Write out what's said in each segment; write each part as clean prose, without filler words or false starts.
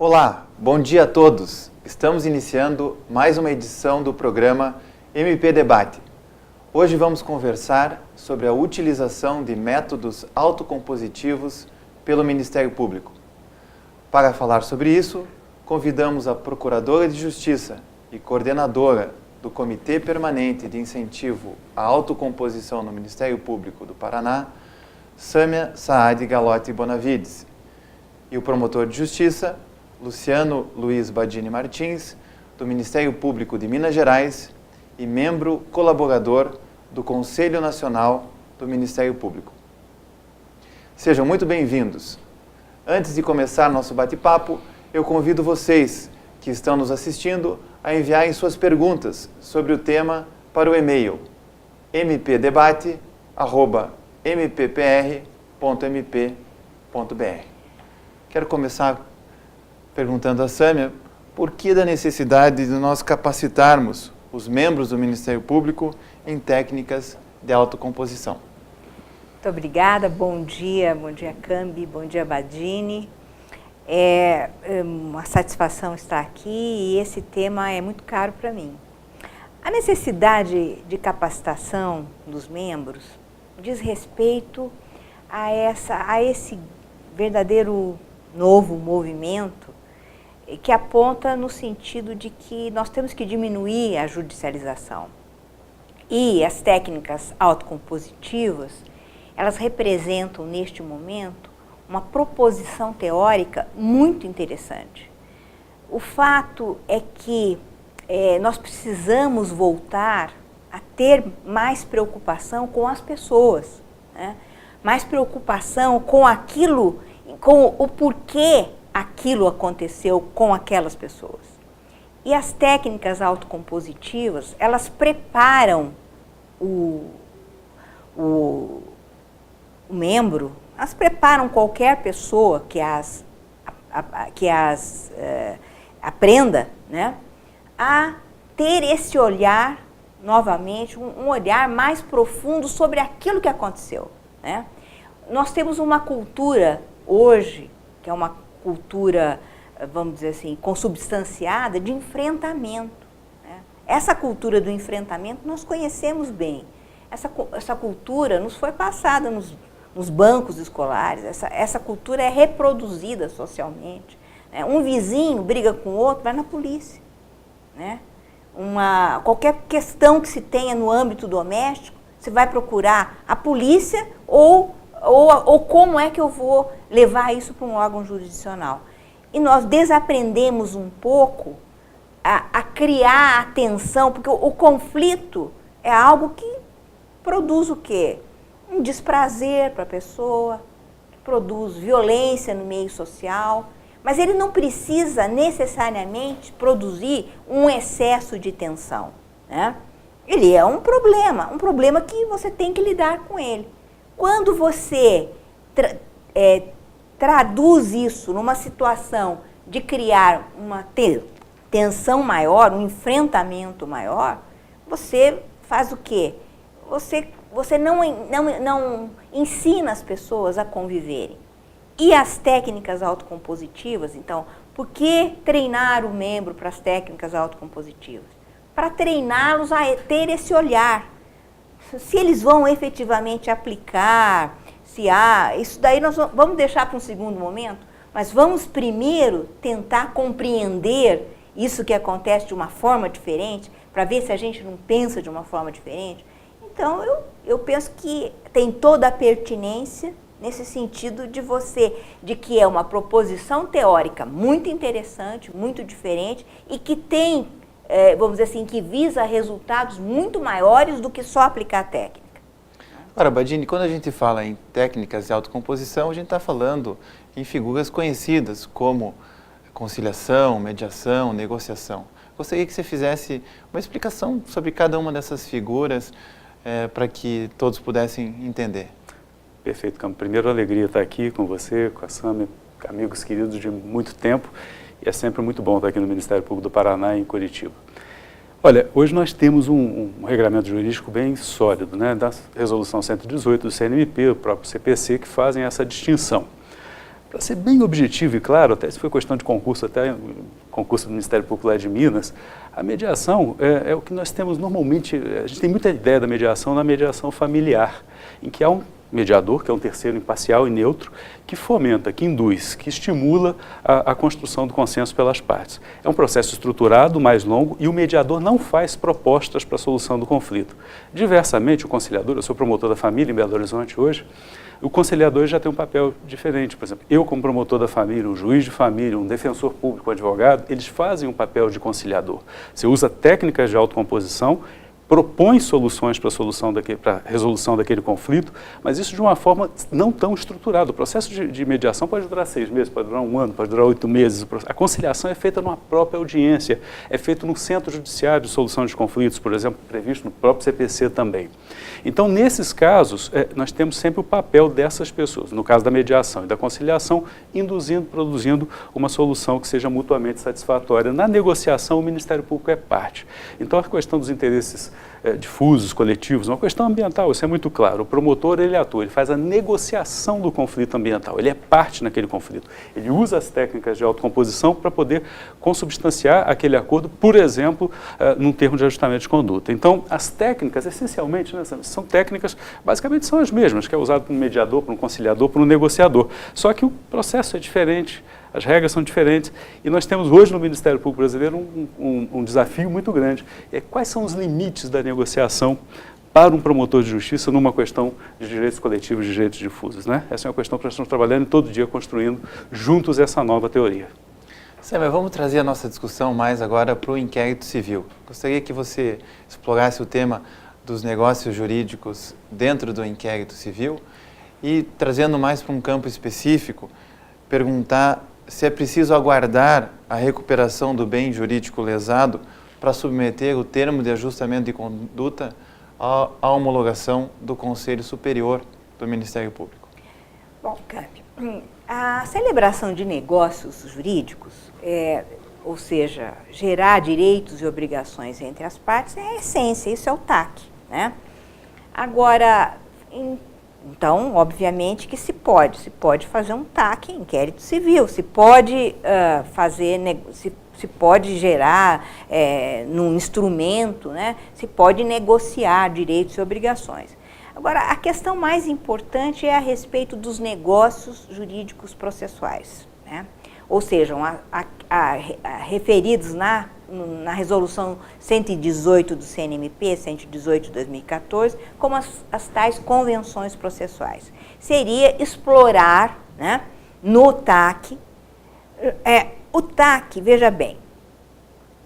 Olá, bom dia a todos. Estamos iniciando mais uma edição do programa MP Debate. Hoje vamos conversar sobre a utilização de métodos autocompositivos pelo Ministério Público. Para falar sobre isso, convidamos a Procuradora de Justiça e coordenadora do Comitê Permanente de Incentivo à Autocomposição no Ministério Público do Paraná, Sâmia Saad Galotti Bonavides, e o promotor de Justiça, Luciano Luiz Badini Martins, do Ministério Público de Minas Gerais e membro colaborador do Conselho Nacional do Ministério Público. Sejam muito bem-vindos. Antes de começar nosso bate-papo, eu convido vocês que estão nos assistindo a enviarem suas perguntas sobre o tema para o e-mail mpdebate@mppr.mp.br. Quero começar perguntando a Sâmia por que da necessidade de nós capacitarmos os membros do Ministério Público em técnicas de autocomposição. Muito obrigada, bom dia Cambi, bom dia Badini. É uma satisfação estar aqui e esse tema é muito caro para mim. A necessidade de capacitação dos membros diz respeito a esse verdadeiro novo movimento que aponta no sentido de que nós temos que diminuir a judicialização. E as técnicas autocompositivas, elas representam neste momento uma proposição teórica muito interessante. O fato é que nós precisamos voltar a ter mais preocupação com as pessoas, né? Mais preocupação com aquilo, com o porquê aquilo aconteceu com aquelas pessoas. E as técnicas autocompositivas, elas preparam o membro, elas preparam qualquer pessoa que as aprenda, né, a ter esse olhar, novamente, um olhar mais profundo sobre aquilo que aconteceu, né? Nós temos uma cultura hoje, que é uma cultura, vamos dizer assim, consubstanciada de enfrentamento, né? Essa cultura do enfrentamento nós conhecemos bem. Essa cultura nos foi passada nos bancos escolares, essa cultura é reproduzida socialmente, né? Um vizinho briga com o outro, vai na polícia, né? Qualquer questão que se tenha no âmbito doméstico, você vai procurar a polícia ou como é que eu vou levar isso para um órgão jurisdicional. E nós desaprendemos um pouco a criar atenção, porque o conflito é algo que produz o quê? Um desprazer para a pessoa, que produz violência no meio social, mas ele não precisa necessariamente produzir um excesso de tensão, né? Ele é um problema que você tem que lidar com ele. Quando você traduz isso numa situação de criar uma tensão maior, um enfrentamento maior, você faz o quê? Você não ensina as pessoas a conviverem. E as técnicas autocompositivas, então, por que treinar o membro para as técnicas autocompositivas? Para treiná-los a ter esse olhar. Se eles vão efetivamente aplicar, isso daí nós vamos deixar para um segundo momento, mas vamos primeiro tentar compreender isso que acontece de uma forma diferente, para ver se a gente não pensa de uma forma diferente. Então, eu penso que tem toda a pertinência nesse sentido de que é uma proposição teórica muito interessante, muito diferente e que tem, vamos dizer assim, que visa resultados muito maiores do que só aplicar a técnica. Ora, Badini, quando a gente fala em técnicas de autocomposição, a gente está falando em figuras conhecidas como conciliação, mediação, negociação. Gostaria que você fizesse uma explicação sobre cada uma dessas figuras para que todos pudessem entender. Perfeito, Campo. Primeiro, alegria estar aqui com você, com a Sâmia, amigos queridos de muito tempo. E é sempre muito bom estar aqui no Ministério Público do Paraná, em Curitiba. Olha, hoje nós temos um regramento jurídico bem sólido, né, da Resolução 118 do CNMP, o próprio CPC, que fazem essa distinção. Para ser bem objetivo e claro, até se foi questão de concurso, até concurso do Ministério Público lá de Minas, a mediação é o que nós temos normalmente, a gente tem muita ideia da mediação na mediação familiar, em que há um mediador, que é um terceiro imparcial e neutro, que fomenta, que induz, que estimula a construção do consenso pelas partes. É um processo estruturado, mais longo, e o mediador não faz propostas para a solução do conflito. Diversamente, o conciliador, eu sou promotor da família em Belo Horizonte hoje, o conciliador já tem um papel diferente. Por exemplo, eu como promotor da família, um juiz de família, um defensor público, um advogado, eles fazem um papel de conciliador. Você usa técnicas de autocomposição, propõe soluções para a resolução daquele conflito, mas isso de uma forma não tão estruturada. O processo de mediação pode durar 6 meses, pode durar 1 ano, pode durar 8 meses. A conciliação é feita numa própria audiência, é feito num centro judiciário de solução de conflitos, por exemplo, previsto no próprio CPC também. Então, nesses casos, nós temos sempre o papel dessas pessoas, no caso da mediação e da conciliação, induzindo, produzindo uma solução que seja mutuamente satisfatória. Na negociação, o Ministério Público é parte. Então, a questão dos interesses difusos, coletivos, uma questão ambiental, isso é muito claro. O promotor, ele atua, ele faz a negociação do conflito ambiental, ele é parte naquele conflito. Ele usa as técnicas de autocomposição para poder consubstanciar aquele acordo, por exemplo, num termo de ajustamento de conduta. Então, as técnicas, essencialmente, né, são técnicas, basicamente são as mesmas, que é usado por um mediador, por um conciliador, por um negociador. Só que o processo é diferente, as regras são diferentes e nós temos hoje no Ministério Público Brasileiro um desafio muito grande. Quais são os limites da negociação para um promotor de justiça numa questão de direitos coletivos, de direitos difusos, né? Essa é uma questão que nós estamos trabalhando e todo dia construindo juntos essa nova teoria. Mas vamos trazer a nossa discussão mais agora para o inquérito civil. Gostaria que você explorasse o tema dos negócios jurídicos dentro do inquérito civil e, trazendo mais para um campo específico, perguntar se é preciso aguardar a recuperação do bem jurídico lesado para submeter o termo de ajustamento de conduta à homologação do Conselho Superior do Ministério Público. Bom, Câmbio, a celebração de negócios jurídicos, ou seja, gerar direitos e obrigações entre as partes, é a essência, isso é o TAC, né? Agora, então, obviamente que se pode fazer um TAC, inquérito civil, se pode se pode gerar num instrumento, né? Se pode negociar direitos e obrigações. Agora, a questão mais importante é a respeito dos negócios jurídicos processuais, né? Ou seja, referidos na resolução 118 do CNMP, 118 de 2014, como as tais convenções processuais. Seria explorar, né, no TAC, o TAC, veja bem,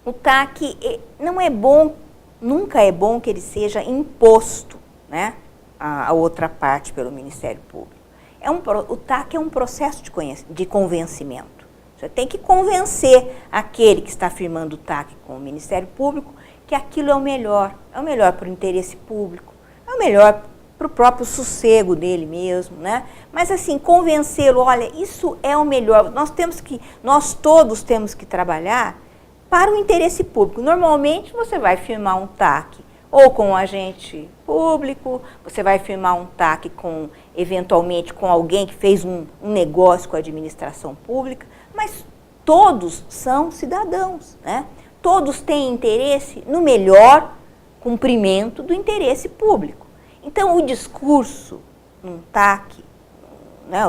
o TAC não é bom, nunca é bom que ele seja imposto, né, a outra parte pelo Ministério Público. O TAC é um processo de convencimento. Você tem que convencer aquele que está firmando o TAC com o Ministério Público que aquilo é o melhor para o interesse público, é o melhor para o próprio sossego dele mesmo, né? Mas assim, convencê-lo, olha, isso é o melhor, nós todos temos que trabalhar para o interesse público. Normalmente você vai firmar um TAC ou com um agente público, você vai firmar um TAC eventualmente com alguém que fez um negócio com a administração pública, mas todos são cidadãos, né? Todos têm interesse no melhor cumprimento do interesse público. Então, o discurso, um TAC, né,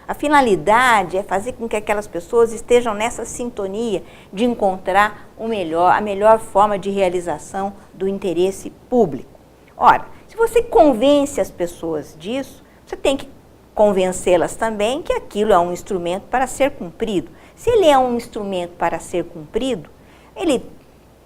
a finalidade é fazer com que aquelas pessoas estejam nessa sintonia de encontrar a melhor forma de realização do interesse público. Ora, se você convence as pessoas disso, você tem que convencê-las também que aquilo é um instrumento para ser cumprido. Se ele é um instrumento para ser cumprido, ele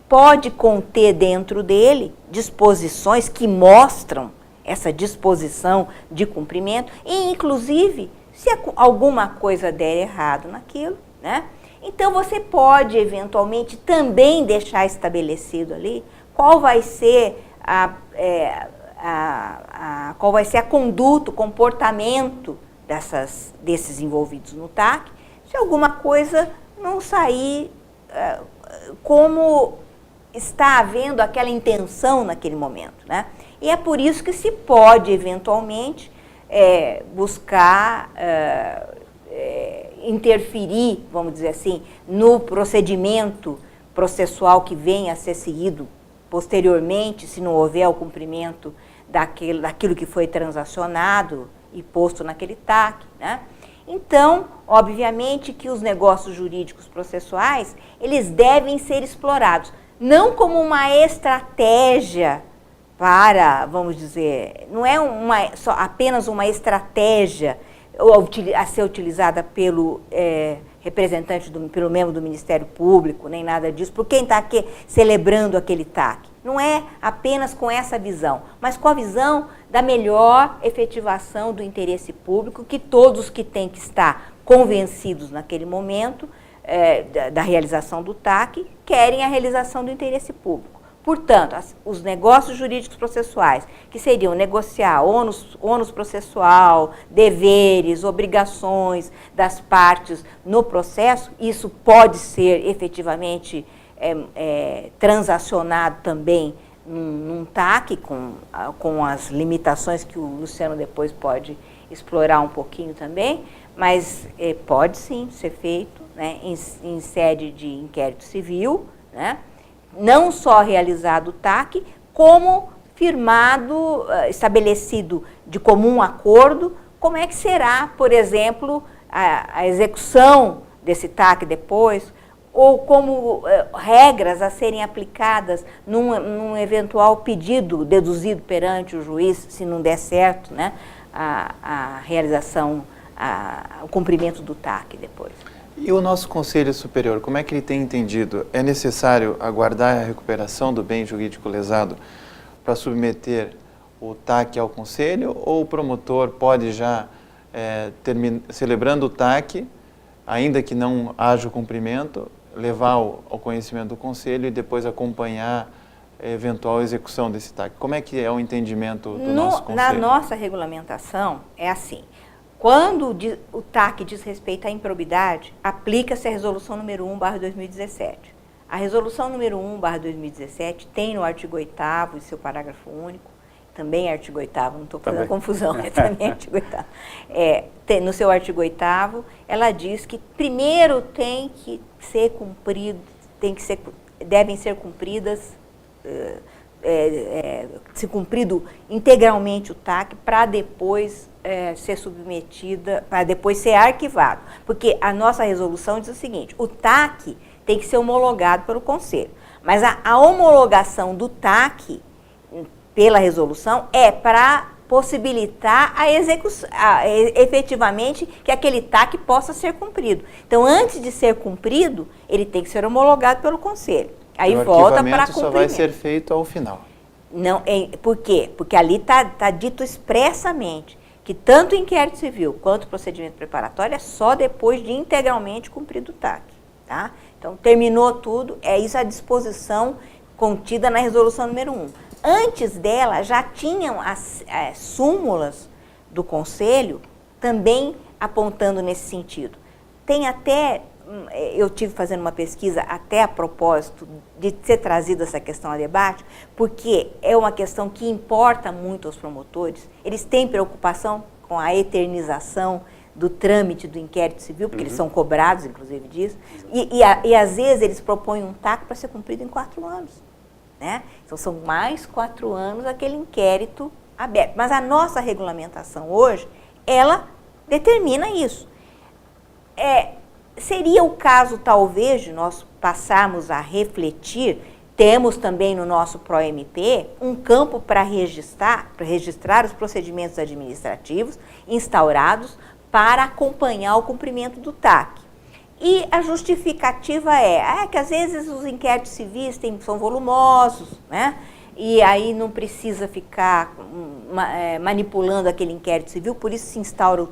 pode conter dentro dele disposições que mostram essa disposição de cumprimento e, inclusive, se alguma coisa der errado naquilo, né? Então você pode, eventualmente, também deixar estabelecido ali qual vai ser qual vai ser a conduta, o comportamento desses envolvidos no TAC, se alguma coisa não sair como está havendo aquela intenção naquele momento, né? E é por isso que se pode, eventualmente, buscar interferir, vamos dizer assim, no procedimento processual que venha a ser seguido posteriormente, se não houver o cumprimento daquilo que foi transacionado e posto naquele TAC, né? Então, obviamente que os negócios jurídicos processuais, eles devem ser explorados, não como uma estratégia para, vamos dizer, não é apenas uma estratégia a ser utilizada pelo representante, pelo membro do Ministério Público, nem nada disso, por quem está aqui celebrando aquele TAC. Não é apenas com essa visão, mas com a visão da melhor efetivação do interesse público, que todos que têm que estar convencidos naquele momento da realização do TAC querem a realização do interesse público. Portanto, os negócios jurídicos processuais, que seriam negociar ônus processual, deveres, obrigações das partes no processo, isso pode ser efetivamente transacionado também num TAC, com as limitações que o Luciano depois pode explorar um pouquinho também, mas pode sim ser feito, né, em sede de inquérito civil, né? Não só realizado o TAC, como firmado, estabelecido de comum acordo, como é que será, por exemplo, a execução desse TAC depois, ou como regras a serem aplicadas num eventual pedido deduzido perante o juiz, se não der certo, né, a realização, o cumprimento do TAC depois. E o nosso Conselho Superior, como é que ele tem entendido? É necessário aguardar a recuperação do bem jurídico lesado para submeter o TAC ao Conselho, ou o promotor pode já, celebrando o TAC, ainda que não haja o cumprimento, levar ao conhecimento do Conselho e depois acompanhar a eventual execução desse TAC? Como é que é o entendimento do nosso Conselho? Na nossa regulamentação, é assim. Quando o TAC diz respeito à improbidade, aplica-se a resolução número 1/2017. A resolução número 1/2017 tem no artigo 8º, seu parágrafo único, também artigo 8º, não estou fazendo confusão, também artigo 8º. No seu artigo 8º, ela diz que primeiro tem que ser cumprido, devem ser cumpridas, se cumprido integralmente o TAC para depois ser submetida, para depois ser arquivado. Porque a nossa resolução diz o seguinte: o TAC tem que ser homologado pelo Conselho, mas a homologação do TAC pela resolução é para possibilitar a execução, efetivamente que aquele TAC possa ser cumprido. Então, antes de ser cumprido, ele tem que ser homologado pelo Conselho. Aí volta para cumprimento. Só vai ser feito ao final. Não, por quê? Porque ali está dito expressamente que tanto o inquérito civil quanto o procedimento preparatório é só depois de integralmente cumprido o TAC. Tá? Então, terminou tudo, é isso a disposição contida na resolução número 1. Antes dela, já tinham as súmulas do Conselho também apontando nesse sentido. Tem até, eu tive fazendo uma pesquisa até a propósito de ser trazida essa questão a debate, porque é uma questão que importa muito aos promotores. Eles têm preocupação com a eternização do trâmite do inquérito civil, porque eles são cobrados, inclusive, disso, e às vezes eles propõem um TAC para ser cumprido em 4 anos. Né? Então, são mais 4 anos aquele inquérito aberto. Mas a nossa regulamentação hoje, ela determina isso. Seria o caso, talvez, de nós passarmos a refletir, temos também no nosso PROMP um campo para registrar os procedimentos administrativos instaurados para acompanhar o cumprimento do TAC. E a justificativa é que às vezes os inquéritos civis são volumosos, né? E aí não precisa ficar manipulando aquele inquérito civil, por isso se instaura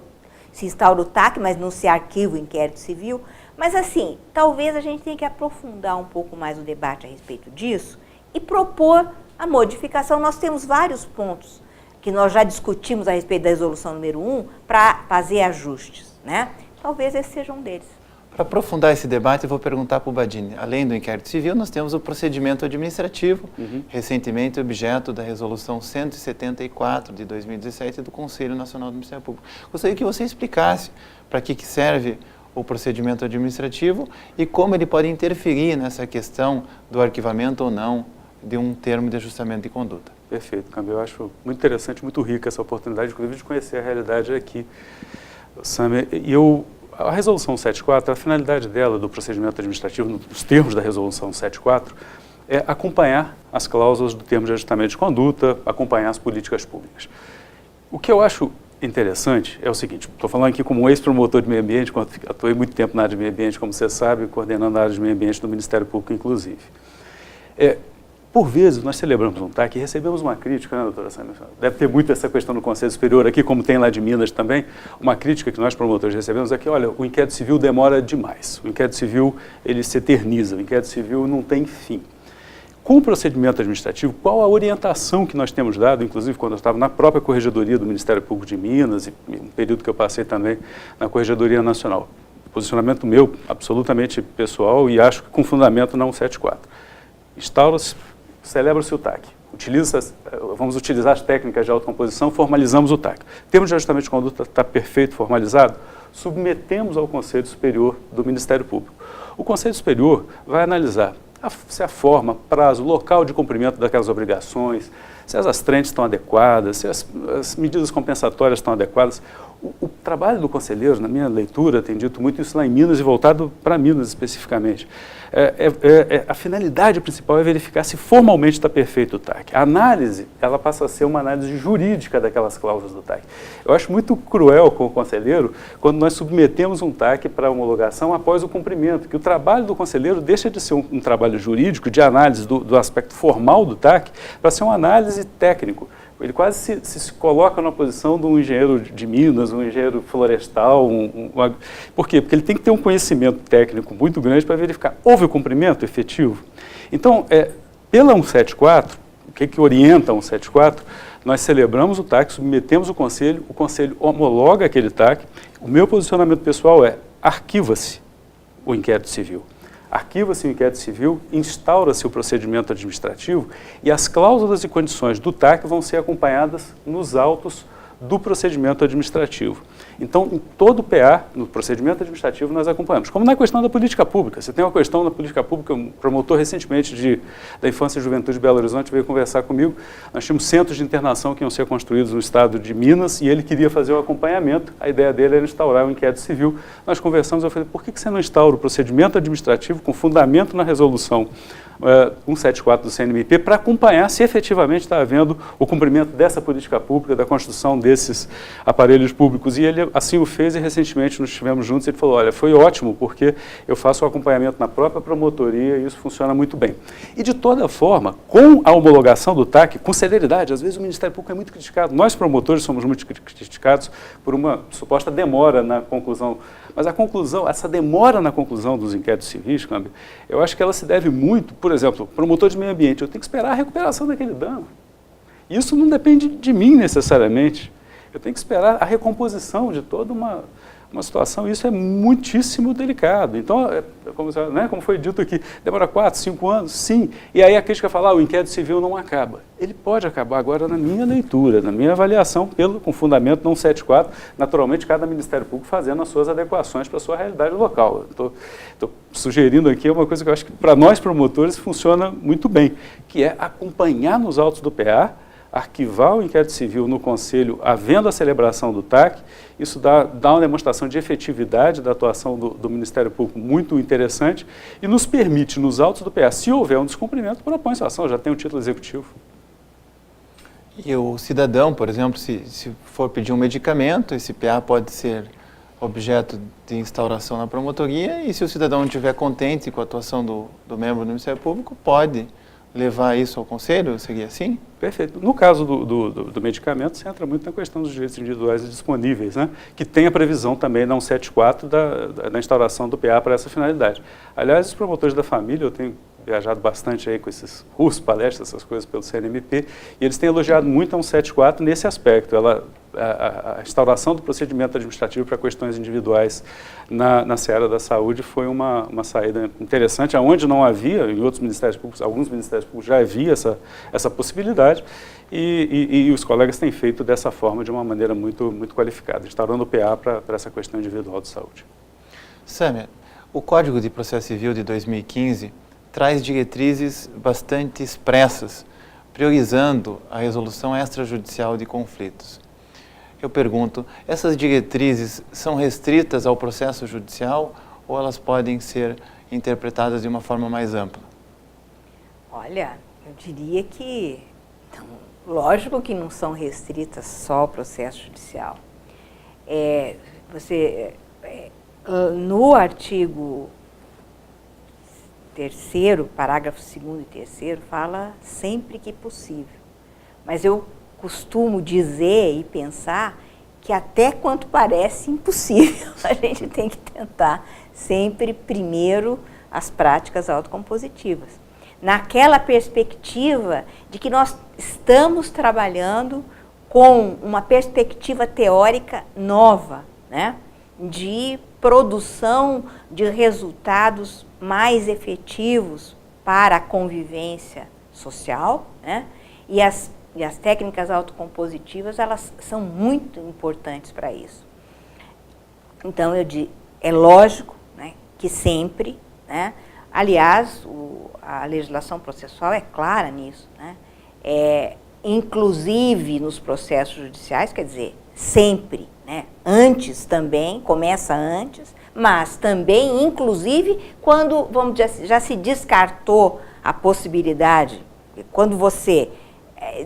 o TAC, mas não se arquiva o inquérito civil. Mas assim, talvez a gente tenha que aprofundar um pouco mais o debate a respeito disso e propor a modificação. Nós temos vários pontos que nós já discutimos a respeito da resolução número 1 para fazer ajustes, né? Talvez esse seja um deles. Para aprofundar esse debate, eu vou perguntar para o Badini. Além do inquérito civil, nós temos o procedimento administrativo, recentemente objeto da Resolução 174 de 2017 do Conselho Nacional do Ministério Público. Gostaria que você explicasse para que serve o procedimento administrativo e como ele pode interferir nessa questão do arquivamento ou não de um termo de ajustamento de conduta. Perfeito, Câmbio. Eu acho muito interessante, muito rica essa oportunidade, inclusive, de conhecer a realidade aqui, Sami. A Resolução 74, a finalidade dela, do procedimento administrativo, nos termos da Resolução 74, é acompanhar as cláusulas do termo de ajustamento de conduta, acompanhar as políticas públicas. O que eu acho interessante é o seguinte, estou falando aqui como ex-promotor de meio ambiente, atuei muito tempo na área de meio ambiente, como você sabe, coordenando a área de meio ambiente do Ministério Público, inclusive. Por vezes, nós celebramos um TAC e recebemos uma crítica, né, doutora Sâmia? Deve ter muito essa questão no Conselho Superior aqui, como tem lá de Minas também. Uma crítica que nós, promotores, recebemos é que, olha, o inquérito civil demora demais. O inquérito civil, ele se eterniza. O inquérito civil não tem fim. Com o procedimento administrativo, qual a orientação que nós temos dado, inclusive quando eu estava na própria Corregedoria do Ministério Público de Minas, e um período que eu passei também na Corregedoria Nacional. Posicionamento meu, absolutamente pessoal, e acho que com fundamento na 174. Instaura-se, celebra-se o TAC. Vamos utilizar as técnicas de autocomposição, formalizamos o TAC. O termo de ajustamento de conduta está perfeito, formalizado, submetemos ao Conselho Superior do Ministério Público. O Conselho Superior vai analisar se a forma, prazo, local de cumprimento daquelas obrigações, se as astrentes estão adequadas, se as medidas compensatórias estão adequadas. O trabalho do conselheiro, na minha leitura, tem dito muito isso lá em Minas e voltado para Minas especificamente. A finalidade principal é verificar se formalmente está perfeito o TAC. A análise, ela passa a ser uma análise jurídica daquelas cláusulas do TAC. Eu acho muito cruel com o conselheiro quando nós submetemos um TAC para homologação após o cumprimento, que o trabalho do conselheiro deixa de ser um trabalho jurídico, de análise do aspecto formal do TAC, para ser uma análise técnico. Ele quase se coloca na posição de um engenheiro de Minas, um engenheiro florestal. Por quê? Porque ele tem que ter um conhecimento técnico muito grande para verificar. Houve o cumprimento efetivo? Então, pela 174, o que orienta a 174, nós celebramos o TAC, submetemos o conselho homologa aquele TAC. O meu posicionamento pessoal é: arquiva-se o inquérito civil. Arquiva-se o inquérito civil, instaura-se o procedimento administrativo e as cláusulas e condições do TAC vão ser acompanhadas nos autos do procedimento administrativo. Então, em todo o PA, no procedimento administrativo, nós acompanhamos. Como na questão da política pública. Você tem uma questão da política pública, um promotor recentemente da Infância e Juventude de Belo Horizonte veio conversar comigo. Nós tínhamos centros de internação que iam ser construídos no estado de Minas e ele queria fazer o acompanhamento. A ideia dele era instaurar um inquérito civil. Nós conversamos, eu falei, por que você não instaura o procedimento administrativo com fundamento na resolução 174 do CNMP para acompanhar se efetivamente está havendo o cumprimento dessa política pública, da construção desses aparelhos públicos. E ele assim o fez e recentemente nos estivemos juntos e ele falou, olha, foi ótimo porque eu faço o acompanhamento na própria promotoria e isso funciona muito bem. E de toda forma, com a homologação do TAC, com celeridade, às vezes o Ministério Público é muito criticado, nós promotores somos muito criticados por uma suposta demora na conclusão. Mas a conclusão, essa demora na conclusão dos inquéritos civis, Câmbio, eu acho que ela se deve muito, por exemplo, promotor de meio ambiente, eu tenho que esperar a recuperação daquele dano. Isso não depende de mim necessariamente. Eu tenho que esperar a recomposição de toda uma situação, e isso é muitíssimo delicado. Então, como foi dito aqui, demora 4, 5 anos, sim. E aí a crítica fala, o inquérito civil não acaba. Ele pode acabar agora na minha leitura, na minha avaliação, com fundamento no 174, naturalmente cada Ministério Público fazendo as suas adequações para a sua realidade local. Estou sugerindo aqui uma coisa que eu acho que para nós promotores funciona muito bem, que é acompanhar nos autos do PA, arquivar o inquérito civil no Conselho, havendo a celebração do TAC, isso dá uma demonstração de efetividade da atuação do Ministério Público muito interessante e nos permite, nos autos do PA, se houver um descumprimento, propõe sua ação, já tem um título executivo. E o cidadão, por exemplo, se for pedir um medicamento, esse PA pode ser objeto de instauração na promotoria e se o cidadão não estiver contente com a atuação do membro do Ministério Público, pode levar isso ao Conselho? Seria assim? Perfeito. No caso do medicamento, você entra muito na questão dos direitos individuais e disponíveis, né? Que tem a previsão também na 174 da instauração do PA para essa finalidade. Aliás, os promotores da família, eu tenho viajado bastante aí com esses cursos, palestras, essas coisas pelo CNMP, e eles têm elogiado muito a 174 nesse aspecto. A instauração do procedimento administrativo para questões individuais na seara da saúde foi uma saída interessante, aonde não havia, em outros ministérios públicos, alguns ministérios públicos já havia essa possibilidade, e os colegas têm feito dessa forma de uma maneira muito qualificada, instaurando o PA para essa questão individual de saúde. Sâmia, o Código de Processo Civil de 2015 traz diretrizes bastante expressas, priorizando a resolução extrajudicial de conflitos. Eu pergunto, essas diretrizes são restritas ao processo judicial ou elas podem ser interpretadas de uma forma mais ampla? Olha, eu diria que, então, lógico que não são restritas só ao processo judicial. No artigo 3º, parágrafo 2º e 3º, fala sempre que possível. Mas eu costumo dizer e pensar que até quanto parece impossível, a gente tem que tentar sempre primeiro as práticas autocompositivas. Naquela perspectiva de que nós estamos trabalhando com uma perspectiva teórica nova, né? De produção de resultados mais efetivos para a convivência social, né? E as técnicas autocompositivas, elas são muito importantes para isso. Então, é lógico, né, que sempre, né, aliás, a legislação processual é clara nisso, né, inclusive nos processos judiciais, quer dizer, sempre, né, antes também, começa antes, mas também, inclusive, quando já se descartou a possibilidade, quando você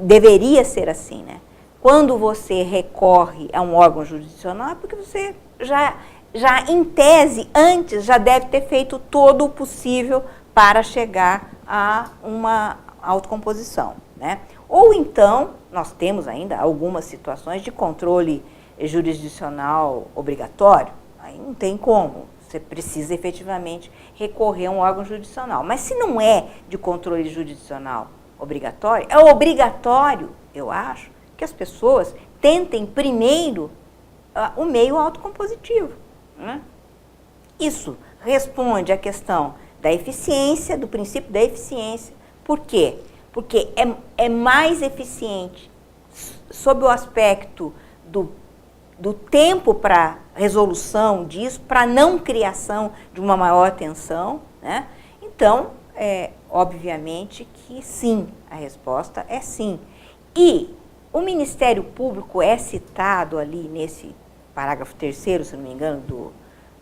deveria ser assim, né? Quando você recorre a um órgão jurisdicional, é porque você já em tese, antes, já deve ter feito todo o possível para chegar a uma autocomposição, né? Ou então, nós temos ainda algumas situações de controle jurisdicional obrigatório, aí não tem como, você precisa efetivamente recorrer a um órgão jurisdicional. Mas se não é de controle jurisdicional obrigatório, é obrigatório, eu acho, que as pessoas tentem primeiro o meio autocompositivo, né? Isso responde à questão da eficiência, do princípio da eficiência. Por quê? Porque é mais eficiente sob o aspecto do tempo para resolução disso, para não criação de uma maior tensão, né? Então, obviamente que sim, a resposta é sim. E o Ministério Público é citado ali nesse parágrafo 3º, se não me engano,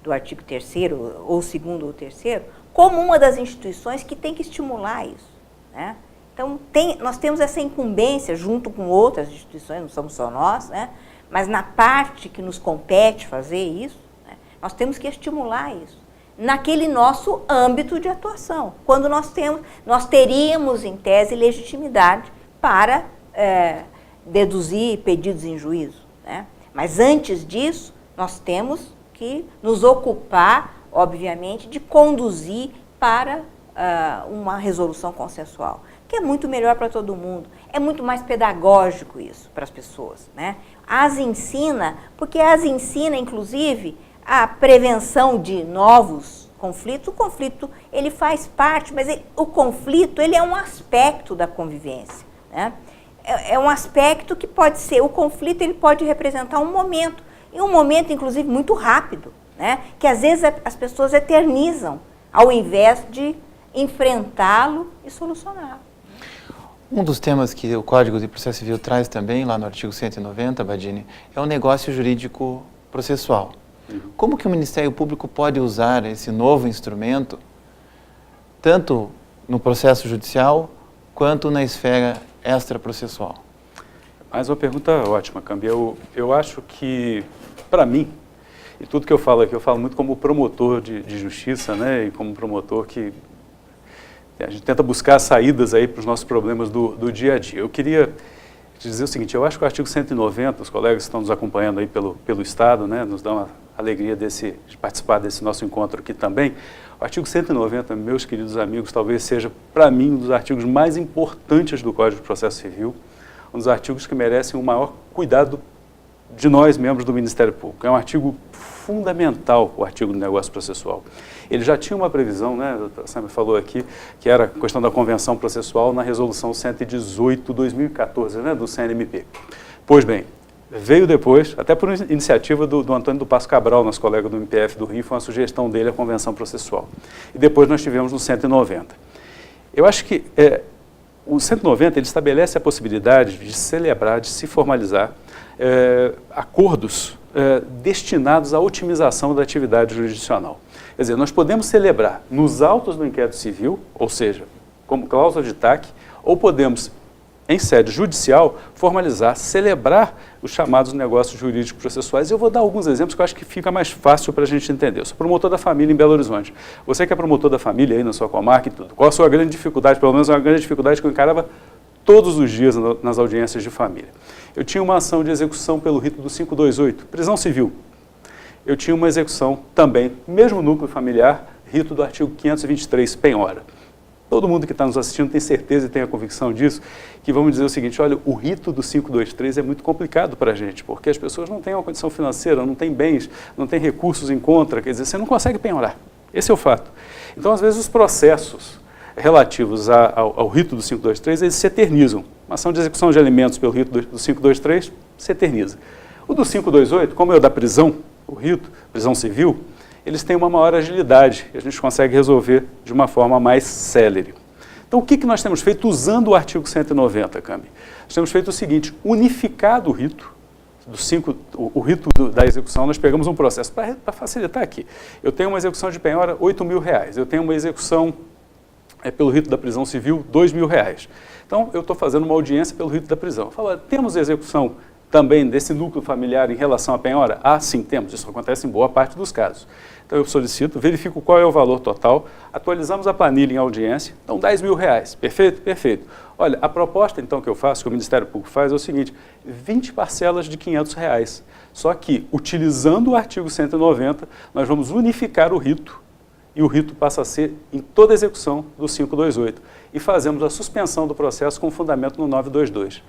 do artigo 3º, ou 2º ou 3º, como uma das instituições que tem que estimular isso, né? Então, nós temos essa incumbência junto com outras instituições, não somos só nós, né? Mas na parte que nos compete fazer isso, né, nós temos que estimular isso naquele nosso âmbito de atuação, quando nós teríamos, em tese, legitimidade para deduzir pedidos em juízo, né? Mas antes disso, nós temos que nos ocupar, obviamente, de conduzir para uma resolução consensual, que é muito melhor para todo mundo, é muito mais pedagógico isso para as pessoas, né? Porque as ensina, inclusive, a prevenção de novos conflitos. O conflito, ele faz parte, mas o conflito, ele é um aspecto da convivência, né? É um aspecto que pode ser, o conflito, ele pode representar um momento, e um momento, inclusive, muito rápido, né? Que às vezes as pessoas eternizam, ao invés de enfrentá-lo e solucioná-lo. Um dos temas que o Código de Processo Civil traz também, lá no artigo 190, Badini, é o negócio jurídico processual. Como que o Ministério Público pode usar esse novo instrumento, tanto no processo judicial, quanto na esfera extraprocessual? Mais uma pergunta ótima, Cambi. Eu acho que, para mim, e tudo que eu falo aqui, eu falo muito como promotor de justiça, né, e como promotor que a gente tenta buscar saídas aí para os nossos problemas do dia a dia. Eu queria te dizer o seguinte, eu acho que o artigo 190, os colegas que estão nos acompanhando aí pelo Estado, né, nos dão alegria de participar desse nosso encontro aqui também. O artigo 190, meus queridos amigos, talvez seja, para mim, um dos artigos mais importantes do Código de Processo Civil, um dos artigos que merecem o maior cuidado de nós, membros do Ministério Público. É um artigo fundamental, o artigo do negócio processual. Ele já tinha uma previsão, né, a doutora Sâmia falou aqui, que era a questão da convenção processual na resolução 118/2014, né, do CNMP. Pois bem, veio depois, até por iniciativa do Antônio do Passo Cabral, nosso colega do MPF do Rio, foi uma sugestão dele a convenção processual. E depois nós tivemos no 190. Eu acho que o 190 ele estabelece a possibilidade de celebrar, de se formalizar acordos destinados à otimização da atividade jurisdicional. Quer dizer, nós podemos celebrar nos autos do inquérito civil, ou seja, como cláusula de TAC, ou podemos, em sede judicial, formalizar, celebrar os chamados negócios jurídicos processuais. Eu vou dar alguns exemplos que eu acho que fica mais fácil para a gente entender. Eu sou promotor da família em Belo Horizonte. Você que é promotor da família aí na sua comarca e tudo, qual a sua grande dificuldade? Pelo menos uma grande dificuldade que eu encarava todos os dias nas audiências de família. Eu tinha uma ação de execução pelo rito do 528, prisão civil. Eu tinha uma execução também, mesmo núcleo familiar, rito do artigo 523, penhora. Todo mundo que está nos assistindo tem certeza e tem a convicção disso, que vamos dizer o seguinte, olha, o rito do 523 é muito complicado para a gente, porque as pessoas não têm uma condição financeira, não têm bens, não têm recursos em contra, quer dizer, você não consegue penhorar. Esse é o fato. Então, às vezes, os processos relativos ao rito do 523, eles se eternizam. Uma ação de execução de alimentos pelo rito do 523 se eterniza. O do 528, como é o da prisão, o rito, prisão civil, eles têm uma maior agilidade e a gente consegue resolver de uma forma mais célere. Então, o que nós temos feito usando o artigo 190, Cami? Nós temos feito o seguinte, unificado o rito, o rito da execução, nós pegamos um processo, para facilitar aqui. Eu tenho uma execução de penhora, R$8.000. Eu tenho uma execução pelo rito da prisão civil, R$2.000. Então, eu estou fazendo uma audiência pelo rito da prisão. Fala, temos execução também desse núcleo familiar em relação à penhora? Ah, sim, temos. Isso acontece em boa parte dos casos. Então, eu solicito, verifico qual é o valor total, atualizamos a planilha em audiência, então R$10.000. Perfeito? Perfeito. Olha, a proposta, então, que eu faço, que o Ministério Público faz, é o seguinte, 20 parcelas de R$500. Só que, utilizando o artigo 190, nós vamos unificar o rito, e o rito passa a ser em toda execução do 528. E fazemos a suspensão do processo com fundamento no 922.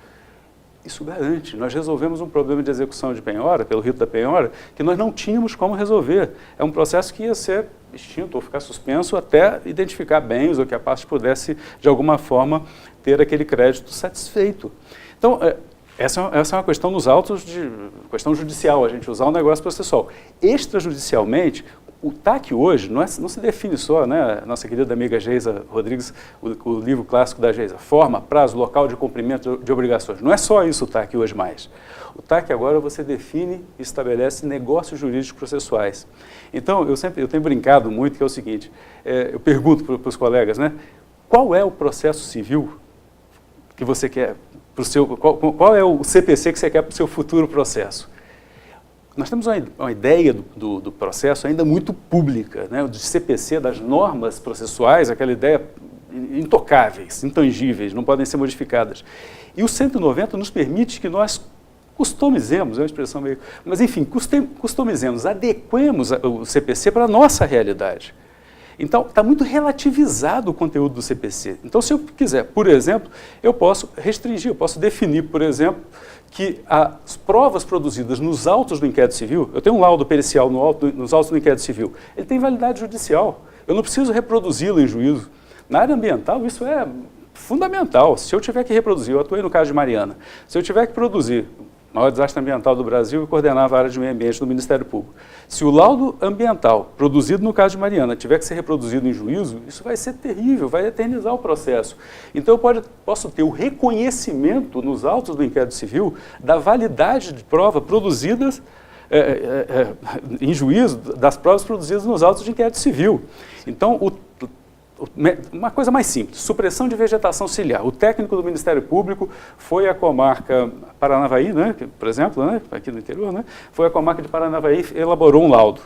Isso garante, nós resolvemos um problema de execução de penhora, pelo rito da penhora, que nós não tínhamos como resolver. É um processo que ia ser extinto ou ficar suspenso até identificar bens ou que a parte pudesse, de alguma forma, ter aquele crédito satisfeito. Então, essa é uma questão nos autos de questão judicial, a gente usar um negócio processual. Extrajudicialmente, o TAC hoje não se define só, né, nossa querida amiga Geisa Rodrigues, o livro clássico da Geisa, forma, prazo, local de cumprimento de obrigações. Não é só isso o TAC hoje mais. O TAC agora você define e estabelece negócios jurídicos processuais. Então, eu tenho brincado muito que é o seguinte, eu pergunto para os colegas, né, qual é o processo civil que você quer, qual é o CPC que você quer para o seu futuro processo? Nós temos uma ideia do processo ainda muito pública, né? Do CPC, das normas processuais, aquela ideia intocáveis, intangíveis, não podem ser modificadas. E o 190 nos permite que nós customizemos, é uma expressão meio... Mas, enfim, customizemos, adequemos o CPC para a nossa realidade. Então, está muito relativizado o conteúdo do CPC. Então, se eu quiser, por exemplo, eu posso restringir, eu posso definir, por exemplo, que as provas produzidas nos autos do inquérito civil, eu tenho um laudo pericial nos autos do inquérito civil, ele tem validade judicial. Eu não preciso reproduzi-lo em juízo. Na área ambiental, isso é fundamental. Se eu tiver que reproduzir, eu atuei no caso de Mariana, se eu tiver que produzir o maior desastre ambiental do Brasil, eu coordenava a área de meio ambiente do Ministério Público. Se o laudo ambiental produzido no caso de Mariana tiver que ser reproduzido em juízo, isso vai ser terrível, vai eternizar o processo. Então eu posso ter o reconhecimento nos autos do inquérito civil da validade de prova produzidas em juízo, das provas produzidas nos autos de inquérito civil. Então, uma coisa mais simples, supressão de vegetação ciliar. O técnico do Ministério Público foi à comarca Paranavaí, né, por exemplo, né, aqui no interior, né, foi à comarca de Paranavaí e elaborou um laudo.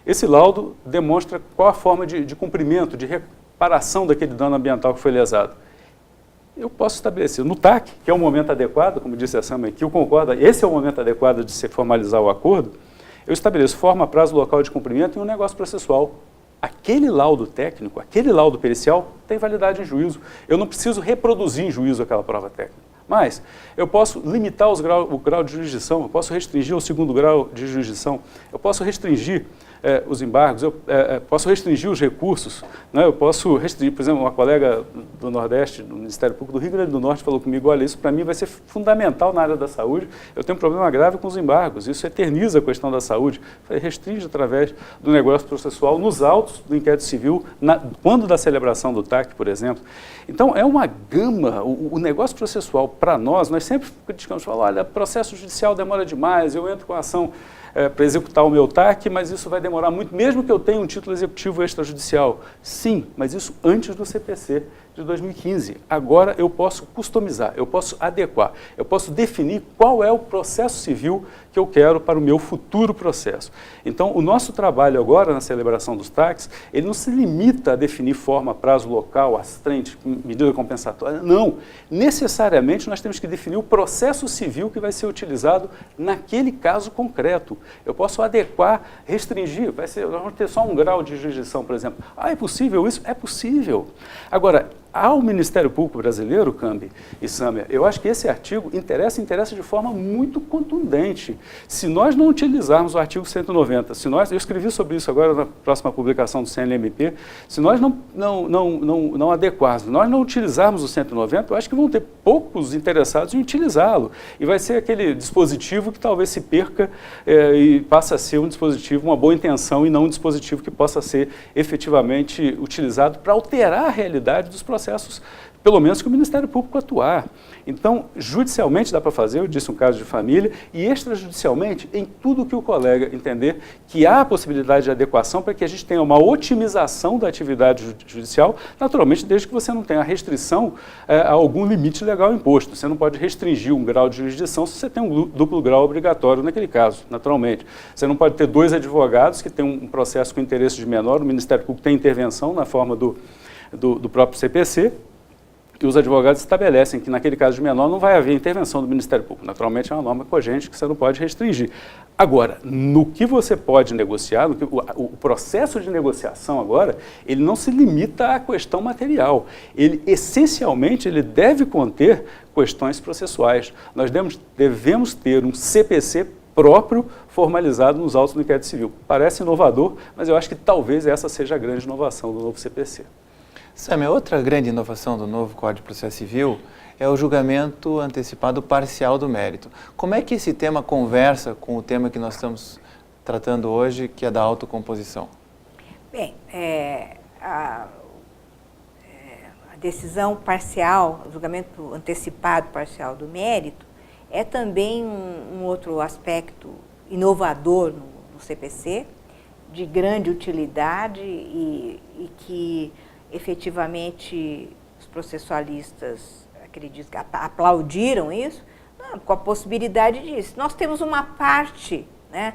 Esse laudo demonstra qual a forma de cumprimento, de reparação daquele dano ambiental que foi lesado. Eu posso estabelecer no TAC, que é o momento adequado, como disse a Sâmia aqui, eu concordo, esse é o momento adequado de se formalizar o acordo, eu estabeleço forma, prazo, local de cumprimento e um negócio processual. Aquele laudo técnico, aquele laudo pericial tem validade em juízo. Eu não preciso reproduzir em juízo aquela prova técnica. Mas eu posso limitar o grau de jurisdição, eu posso restringir o segundo grau de jurisdição, eu posso restringir os embargos, eu posso restringir os recursos, né? Eu posso restringir, por exemplo, uma colega do Nordeste, do Ministério Público do Rio Grande do Norte, falou comigo, olha, isso para mim vai ser fundamental na área da saúde, eu tenho um problema grave com os embargos, isso eterniza a questão da saúde. Eu falei, restringe através do negócio processual nos autos do inquérito civil, quando da celebração do TAC, por exemplo. Então, é uma gama, o negócio processual, para nós sempre criticamos, falamos, olha, processo judicial demora demais, eu entro com a ação para executar o meu TAC, mas isso vai demorar muito, mesmo que eu tenha um título executivo extrajudicial. Sim, mas isso antes do CPC de 2015. Agora eu posso customizar, eu posso adequar, eu posso definir qual é o processo civil que eu quero para o meu futuro processo. Então, o nosso trabalho agora na celebração dos TACs, ele não se limita a definir forma, prazo, local, astrente, medida compensatória. Não. Necessariamente nós temos que definir o processo civil que vai ser utilizado naquele caso concreto. Eu posso adequar, restringir, nós vamos ter só um grau de jurisdição, por exemplo. Ah, é possível isso? É possível. Agora, ao Ministério Público Brasileiro, Cambi e Sâmia, eu acho que esse artigo interessa de forma muito contundente. Se nós não utilizarmos o artigo 190, eu escrevi sobre isso agora na próxima publicação do CNMP, se nós não adequarmos, nós não utilizarmos o 190, eu acho que vão ter poucos interessados em utilizá-lo. E vai ser aquele dispositivo que talvez se perca e passe a ser um dispositivo, uma boa intenção, e não um dispositivo que possa ser efetivamente utilizado para alterar a realidade dos processos, pelo menos que o Ministério Público atuar. Então, judicialmente dá para fazer, eu disse um caso de família, e extrajudicialmente, em tudo que o colega entender que há a possibilidade de adequação para que a gente tenha uma otimização da atividade judicial, naturalmente, desde que você não tenha restrição a algum limite legal imposto. Você não pode restringir um grau de jurisdição se você tem um duplo grau obrigatório naquele caso, naturalmente. Você não pode ter dois advogados que têm um processo com interesse de menor, o Ministério Público tem intervenção na forma do próprio CPC, e os advogados estabelecem que, naquele caso de menor, não vai haver intervenção do Ministério Público. Naturalmente, é uma norma cogente que você não pode restringir. Agora, no que você pode negociar, o processo de negociação agora, ele não se limita à questão material. Ele, essencialmente, ele deve conter questões processuais. Nós devemos ter um CPC próprio formalizado nos autos do inquérito civil. Parece inovador, mas eu acho que talvez essa seja a grande inovação do novo CPC. Sâmia, outra grande inovação do novo Código de Processo Civil é o julgamento antecipado parcial do mérito. Como é que esse tema conversa com o tema que nós estamos tratando hoje, que é da autocomposição? Bem, a decisão parcial, o julgamento antecipado parcial do mérito, é também um outro aspecto inovador no CPC, de grande utilidade e que efetivamente os processualistas, acredito que aplaudiram isso, com a possibilidade disso. Nós temos uma parte, né,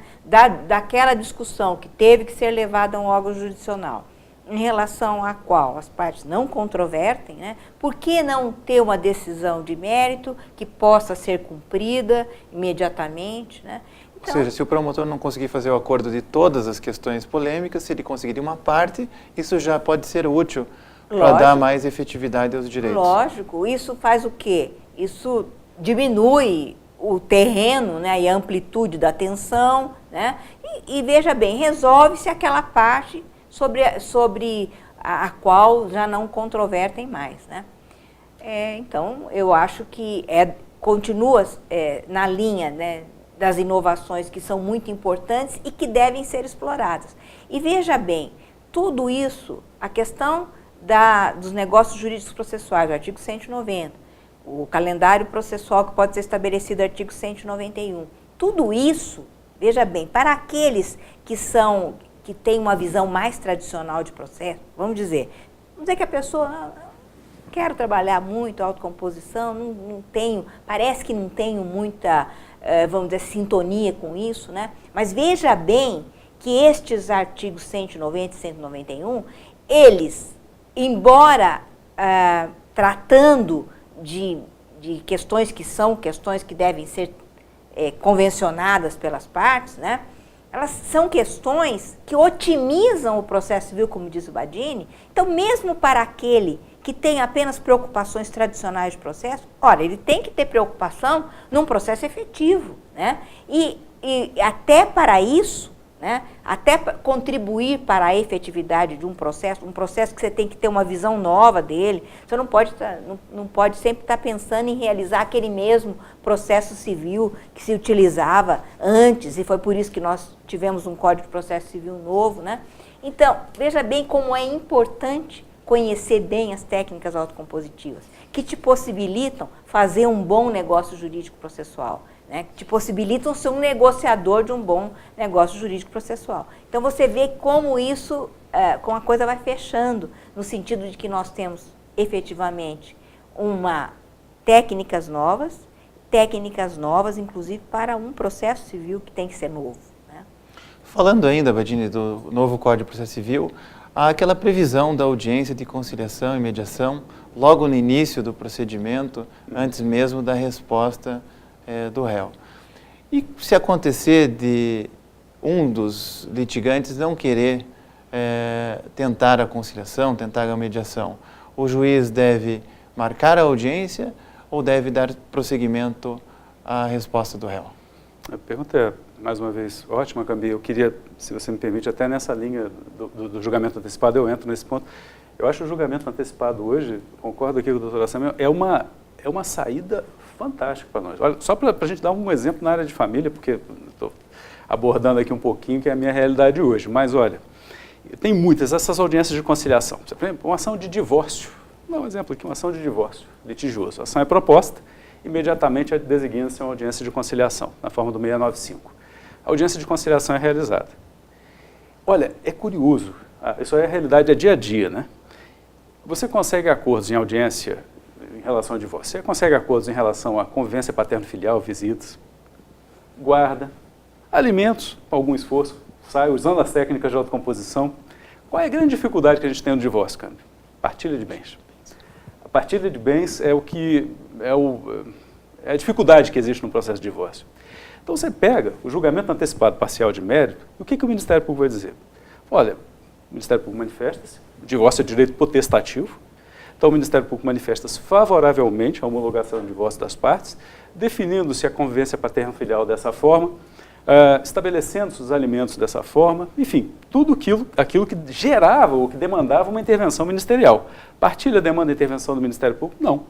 daquela discussão que teve que ser levada a um órgão jurisdicional, em relação à qual as partes não controvertem, né? Por que não ter uma decisão de mérito que possa ser cumprida imediatamente, né? Então, ou seja, se o promotor não conseguir fazer o acordo de todas as questões polêmicas, se ele conseguir uma parte, isso já pode ser útil para dar mais efetividade aos direitos. Lógico, isso faz o quê? Isso diminui o terreno, né, e a amplitude da tensão, né? E veja bem, resolve-se aquela parte sobre a qual já não controvertem mais, né? Então, eu acho que continua na linha, né, das inovações que são muito importantes e que devem ser exploradas. E veja bem, tudo isso, a questão dos negócios jurídicos processuais, o artigo 190, o calendário processual que pode ser estabelecido, artigo 191, tudo isso, veja bem, para aqueles que têm uma visão mais tradicional de processo, vamos dizer que a pessoa, quero trabalhar muito autocomposição, não tenho, parece que não tenho muita, vamos dizer, sintonia com isso, né? Mas veja bem que estes artigos 190 e 191, eles, embora tratando de questões que são questões que devem ser convencionadas pelas partes, né? elas são questões que otimizam o processo civil, como diz o Badini. Então, mesmo para aquele que tem apenas preocupações tradicionais de processo, ora, ele tem que ter preocupação num processo efetivo, né? E até para isso, né, até contribuir para a efetividade de um processo que você tem que ter uma visão nova dele. Você não pode sempre estar pensando em realizar aquele mesmo processo civil que se utilizava antes, e foi por isso que nós tivemos um Código de Processo Civil novo, né? Então, veja bem como é importante conhecer bem as técnicas autocompositivas, que te possibilitam fazer um bom negócio jurídico processual, né, que te possibilitam ser um negociador de um bom negócio jurídico processual. Então, você vê como isso, como a coisa vai fechando, no sentido de que nós temos, efetivamente, técnicas novas, inclusive, para um processo civil que tem que ser novo, né? Falando ainda, Badini, do novo Código de Processo Civil, há aquela previsão da audiência de conciliação e mediação logo no início do procedimento, antes mesmo da resposta do réu. E se acontecer de um dos litigantes não querer tentar a conciliação, tentar a mediação, o juiz deve marcar a audiência ou deve dar prosseguimento à resposta do réu? A pergunta é, mais uma vez, ótima, Cambi. Eu queria, se você me permite, até nessa linha do julgamento antecipado, eu entro nesse ponto. Eu acho que o julgamento antecipado hoje, concordo aqui com o doutor Samuel, é uma saída fantástica para nós. Olha, só para a gente dar um exemplo na área de família, porque estou abordando aqui um pouquinho, que é a minha realidade hoje. Mas, olha, tem muitas, essas audiências de conciliação. Por exemplo, uma ação de divórcio. Vou dar um exemplo aqui, uma ação de divórcio litigioso. A ação é proposta, imediatamente designa-se uma audiência de conciliação, na forma do 695. A audiência de conciliação é realizada. Olha, é curioso, isso é a realidade, é dia a dia, né? Você consegue acordos em audiência em relação ao divórcio, você consegue acordos em relação à convivência paterno-filial, visitas, guarda, alimentos, algum esforço, sai usando as técnicas de autocomposição. Qual é a grande dificuldade que a gente tem no divórcio, Câmbio? Partilha de bens. A partilha de bens é a dificuldade que existe no processo de divórcio. Então você pega o julgamento antecipado parcial de mérito, e o que o Ministério Público vai dizer? Olha, o Ministério Público manifesta-se, o divórcio é direito potestativo, então o Ministério Público manifesta-se favoravelmente à homologação do divórcio das partes, definindo-se a convivência paterno-filial dessa forma, estabelecendo-se os alimentos dessa forma, enfim, tudo aquilo que gerava ou que demandava uma intervenção ministerial. Partilha demanda intervenção do Ministério Público? Não.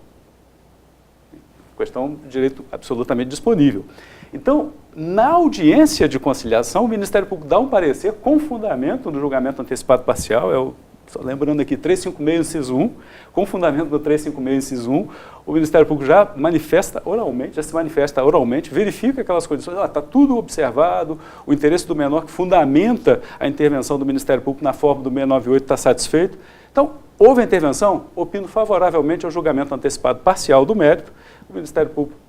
Questão de direito absolutamente disponível. Então, na audiência de conciliação, o Ministério Público dá um parecer com fundamento no julgamento antecipado parcial, só lembrando aqui, 356, inciso 1, com fundamento do 356, inciso 1, o Ministério Público já se manifesta oralmente, verifica aquelas condições, está tudo observado, o interesse do menor que fundamenta a intervenção do Ministério Público na forma do 698 está satisfeito. Então, houve a intervenção, opino favoravelmente ao julgamento antecipado parcial do mérito, o Ministério Público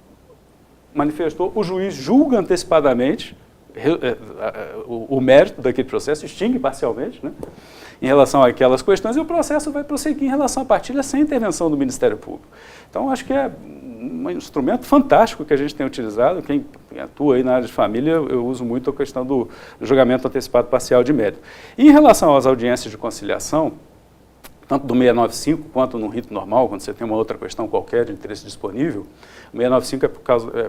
manifestou, o juiz julga antecipadamente o mérito daquele processo, extingue parcialmente, né, em relação àquelas questões, e o processo vai prosseguir em relação à partilha sem intervenção do Ministério Público. Então, acho que é um instrumento fantástico que a gente tem utilizado. Quem atua aí na área de família, eu uso muito a questão do julgamento antecipado parcial de mérito. E em relação às audiências de conciliação, tanto do 695 quanto no rito normal, quando você tem uma outra questão qualquer de interesse disponível, o 695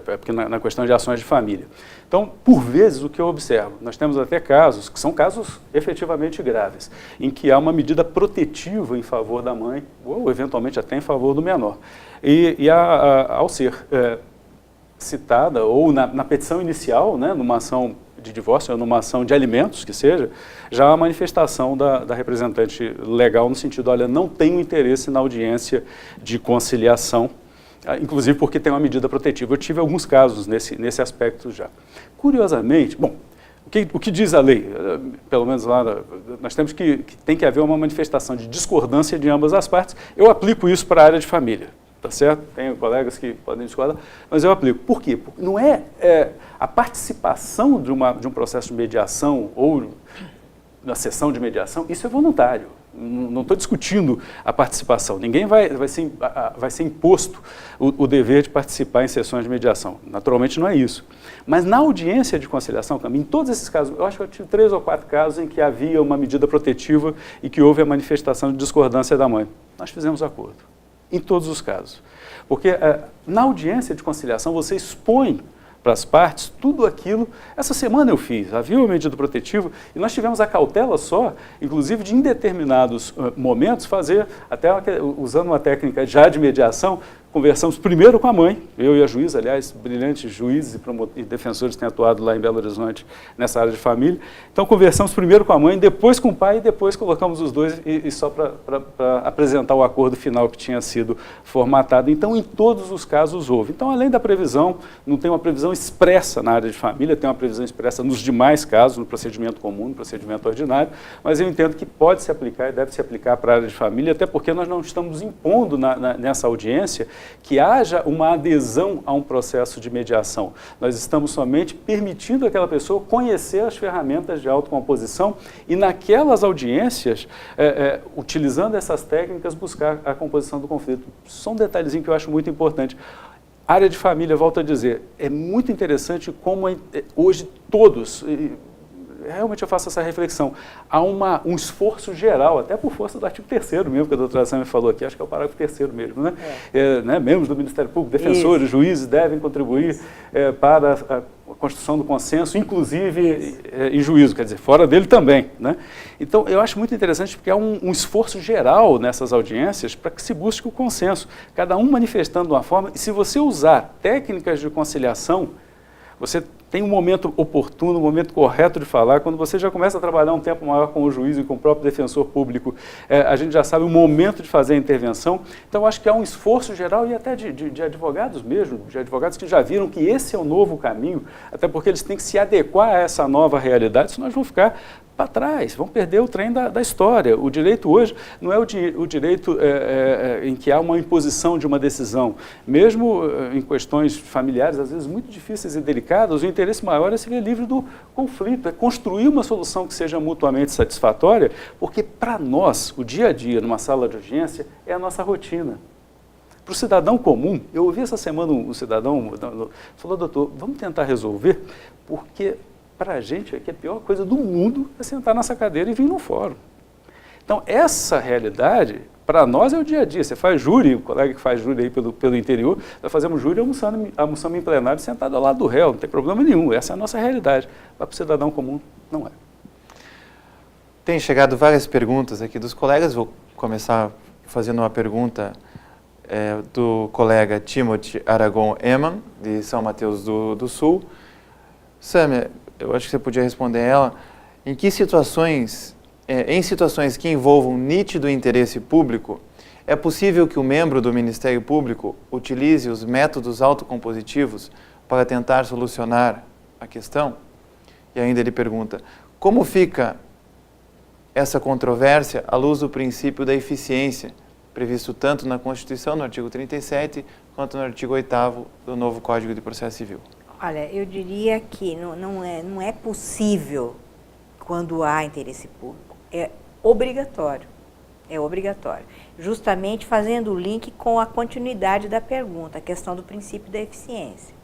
é porque na questão de ações de família. Então, por vezes, o que eu observo, nós temos até casos, que são casos efetivamente graves, em que há uma medida protetiva em favor da mãe, ou eventualmente até em favor do menor. Ao ser citada, ou na petição inicial, né, numa ação de divórcio ou numa ação de alimentos, que seja, já há a manifestação da representante legal no sentido, olha, não tenho interesse na audiência de conciliação, inclusive porque tem uma medida protetiva. Eu tive alguns casos nesse aspecto já. Curiosamente, bom, o que diz a lei? Pelo menos lá, nós temos que tem que haver uma manifestação de discordância de ambas as partes. Eu aplico isso para a área de família. Tá certo? Tenho colegas que podem discordar, mas eu aplico. Por quê? Porque não é a participação de um processo de mediação ou na sessão de mediação, isso é voluntário. Não estou discutindo a participação. Ninguém vai ser imposto o dever de participar em sessões de mediação. Naturalmente não é isso. Mas na audiência de conciliação, em todos esses casos, eu acho que eu tive 3 ou 4 casos em que havia uma medida protetiva e que houve a manifestação de discordância da mãe. Nós fizemos acordo. Em todos os casos. Porque na audiência de conciliação você expõe para as partes tudo aquilo. Essa semana eu fiz, havia uma medida protetiva e nós tivemos a cautela só, inclusive de em determinados momentos fazer, até usando uma técnica já de mediação, conversamos primeiro com a mãe, eu e a juíza, aliás, brilhantes juízes e defensores têm atuado lá em Belo Horizonte nessa área de família. Então conversamos primeiro com a mãe, depois com o pai e depois colocamos os dois e só para apresentar o acordo final que tinha sido formatado. Então em todos os casos houve. Então além da previsão, não tem uma previsão expressa na área de família, tem uma previsão expressa nos demais casos, no procedimento comum, no procedimento ordinário, mas eu entendo que pode se aplicar e deve se aplicar para a área de família, até porque nós não estamos impondo nessa audiência que haja uma adesão a um processo de mediação. Nós estamos somente permitindo àquela pessoa conhecer as ferramentas de autocomposição e naquelas audiências, utilizando essas técnicas, buscar a composição do conflito. Só um detalhezinho que eu acho muito importante. Área de família, volto a dizer, é muito interessante como hoje todos... Realmente eu faço essa reflexão. Há um esforço geral, até por força do artigo 3º mesmo, que a doutora Sâmia falou aqui, acho que é o parágrafo 3º mesmo, né? Membros do Ministério Público, defensores, juízes devem contribuir para a construção do consenso, inclusive em juízo, quer dizer, fora dele também, né? Então, eu acho muito interessante porque há um esforço geral nessas audiências para que se busque o consenso, cada um manifestando de uma forma, e se você usar técnicas de conciliação, você tem um momento oportuno, um momento correto de falar. Quando você já começa a trabalhar um tempo maior com o juiz e com o próprio defensor público, a gente já sabe o momento de fazer a intervenção. Então, acho que há um esforço geral e até de advogados mesmo, de advogados que já viram que esse é o novo caminho, até porque eles têm que se adequar a essa nova realidade, senão eles vão ficar para trás, vão perder o trem da história. O direito hoje não é o direito em que há uma imposição de uma decisão. Mesmo em questões familiares, às vezes muito difíceis e delicadas, o interesse maior é se ver livre do conflito, é construir uma solução que seja mutuamente satisfatória, porque para nós, o dia a dia numa sala de audiência é a nossa rotina. Para o cidadão comum, eu ouvi essa semana um cidadão falou, doutor, vamos tentar resolver, porque para a gente aqui a pior coisa do mundo é sentar nessa cadeira e vir no fórum. Então, essa realidade, para nós é o dia a dia. Você faz júri, o colega que faz júri aí pelo interior, nós fazemos júri almoçando em plenário sentado ao lado do réu, não tem problema nenhum. Essa é a nossa realidade. Mas para o cidadão comum, não é. Tem chegado várias perguntas aqui dos colegas. Vou começar fazendo uma pergunta do colega Timothy Aragon Eman, de São Mateus do Sul. Sâmia, eu acho que você podia responder ela. Em situações que envolvam nítido interesse público, é possível que o membro do Ministério Público utilize os métodos autocompositivos para tentar solucionar a questão? E ainda ele pergunta, como fica essa controvérsia à luz do princípio da eficiência, previsto tanto na Constituição, no artigo 37, quanto no artigo 8º do novo Código de Processo Civil? Olha, eu diria que não é possível quando há interesse público. É obrigatório. É obrigatório. Justamente fazendo o link com a continuidade da pergunta, a questão do princípio da eficiência.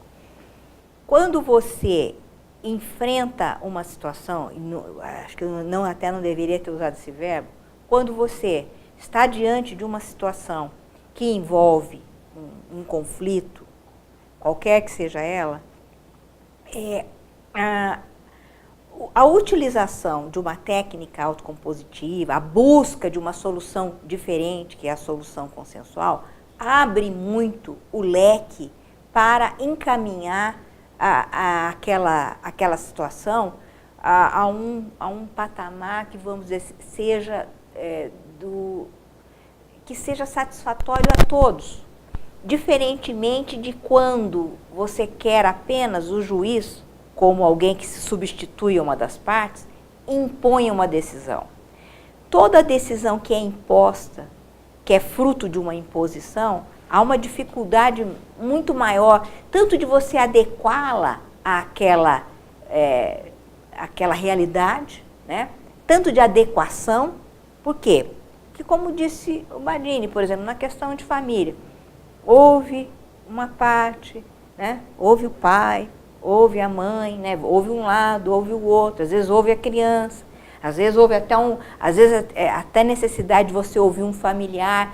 Quando você enfrenta uma situação, acho que eu até não deveria ter usado esse verbo, quando você está diante de uma situação que envolve um conflito, qualquer que seja ela, a utilização de uma técnica autocompositiva, a busca de uma solução diferente, que é a solução consensual, abre muito o leque para encaminhar aquela situação a um patamar que, vamos dizer, que seja satisfatório a todos. Diferentemente de quando você quer apenas o juiz, como alguém que se substitui a uma das partes, impõe uma decisão. Toda decisão que é imposta, que é fruto de uma imposição, há uma dificuldade muito maior, tanto de você adequá-la àquela realidade, né? Tanto de adequação. Por quê? Porque, como disse o Badini, por exemplo, na questão de família, houve uma parte, né? Houve o pai, houve a mãe, né? Houve um lado, houve o outro, às vezes houve a criança, às vezes houve até necessidade de você ouvir um familiar.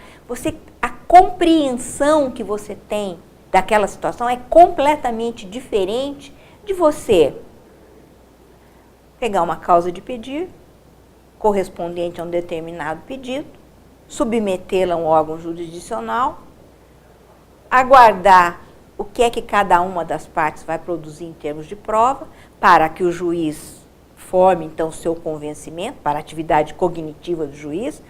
A compreensão que você tem daquela situação é completamente diferente de você pegar uma causa de pedir, correspondente a um determinado pedido, submetê-la a um órgão jurisdicional, aguardar o que é que cada uma das partes vai produzir em termos de prova, para que o juiz forme, então, o seu convencimento, para a atividade cognitiva do juiz,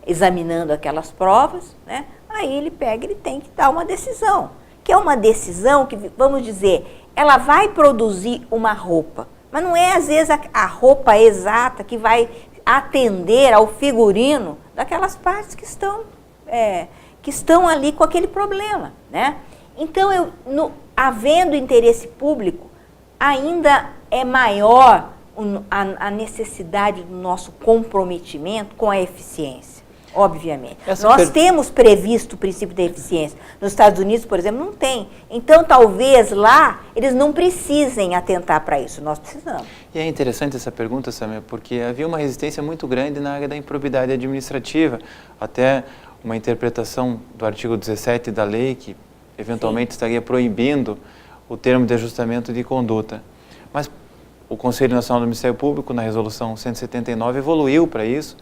examinando aquelas provas, né? Aí ele tem que dar uma decisão, que é uma decisão que, vamos dizer, ela vai produzir uma roupa, mas não é, às vezes, a roupa exata que vai atender ao figurino daquelas partes que estão ali com aquele problema, né? Então, havendo interesse público, ainda é maior a necessidade do nosso comprometimento com a eficiência, obviamente. Nós temos previsto o princípio da eficiência. Nos Estados Unidos, por exemplo, não tem. Então, talvez lá, eles não precisem atentar para isso. Nós precisamos. E é interessante essa pergunta, Samia, porque havia uma resistência muito grande na área da improbidade administrativa, até uma interpretação do artigo 17 da lei, que eventualmente estaria proibindo o termo de ajustamento de conduta. Mas o Conselho Nacional do Ministério Público, na resolução 179, evoluiu para isso,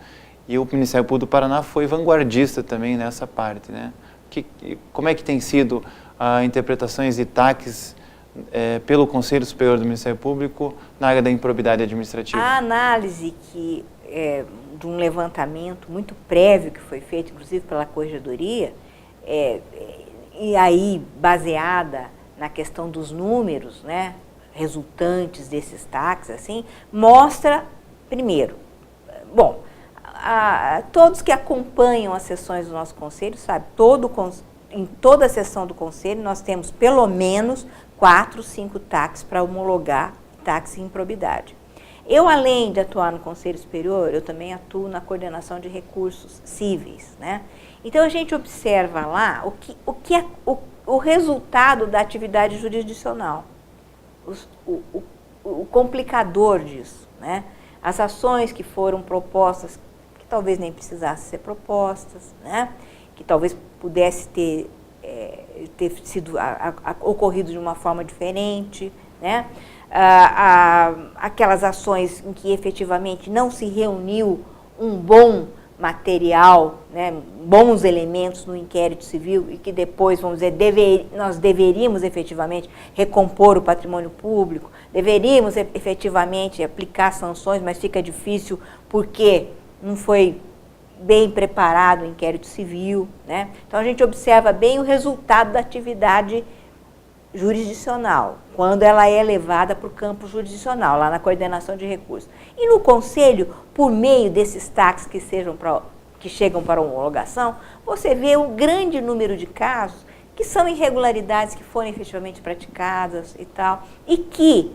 e o Ministério Público do Paraná foi vanguardista também nessa parte, né? Como é que tem sido as interpretações de TACs pelo Conselho Superior do Ministério Público na área da improbidade administrativa? A análise de um levantamento muito prévio que foi feito, inclusive pela Corregedoria, e aí baseada na questão dos números, né, resultantes desses TACs, assim, mostra, primeiro, bom, todos que acompanham as sessões do nosso Conselho sabem, em toda a sessão do Conselho nós temos pelo menos 4, 5 TACs para homologar TACs em improbidade. Eu, além de atuar no Conselho Superior, eu também atuo na coordenação de recursos cíveis, né? Então, a gente observa lá o resultado da atividade jurisdicional, o complicador disso, né? As ações que foram propostas, que talvez nem precisassem ser propostas, né? Que talvez pudesse ter sido ocorrido de uma forma diferente, né? Aquelas ações em que efetivamente não se reuniu um bom material, né, bons elementos no inquérito civil e que depois, vamos dizer, nós deveríamos efetivamente recompor o patrimônio público, deveríamos efetivamente aplicar sanções, mas fica difícil porque não foi bem preparado o inquérito civil, né? Então, a gente observa bem o resultado da atividade jurisdicional, quando ela é levada para o campo jurisdicional, lá na coordenação de recursos. E no Conselho, por meio desses TACs que chegam para homologação, você vê um grande número de casos que são irregularidades que foram efetivamente praticadas e tal, e que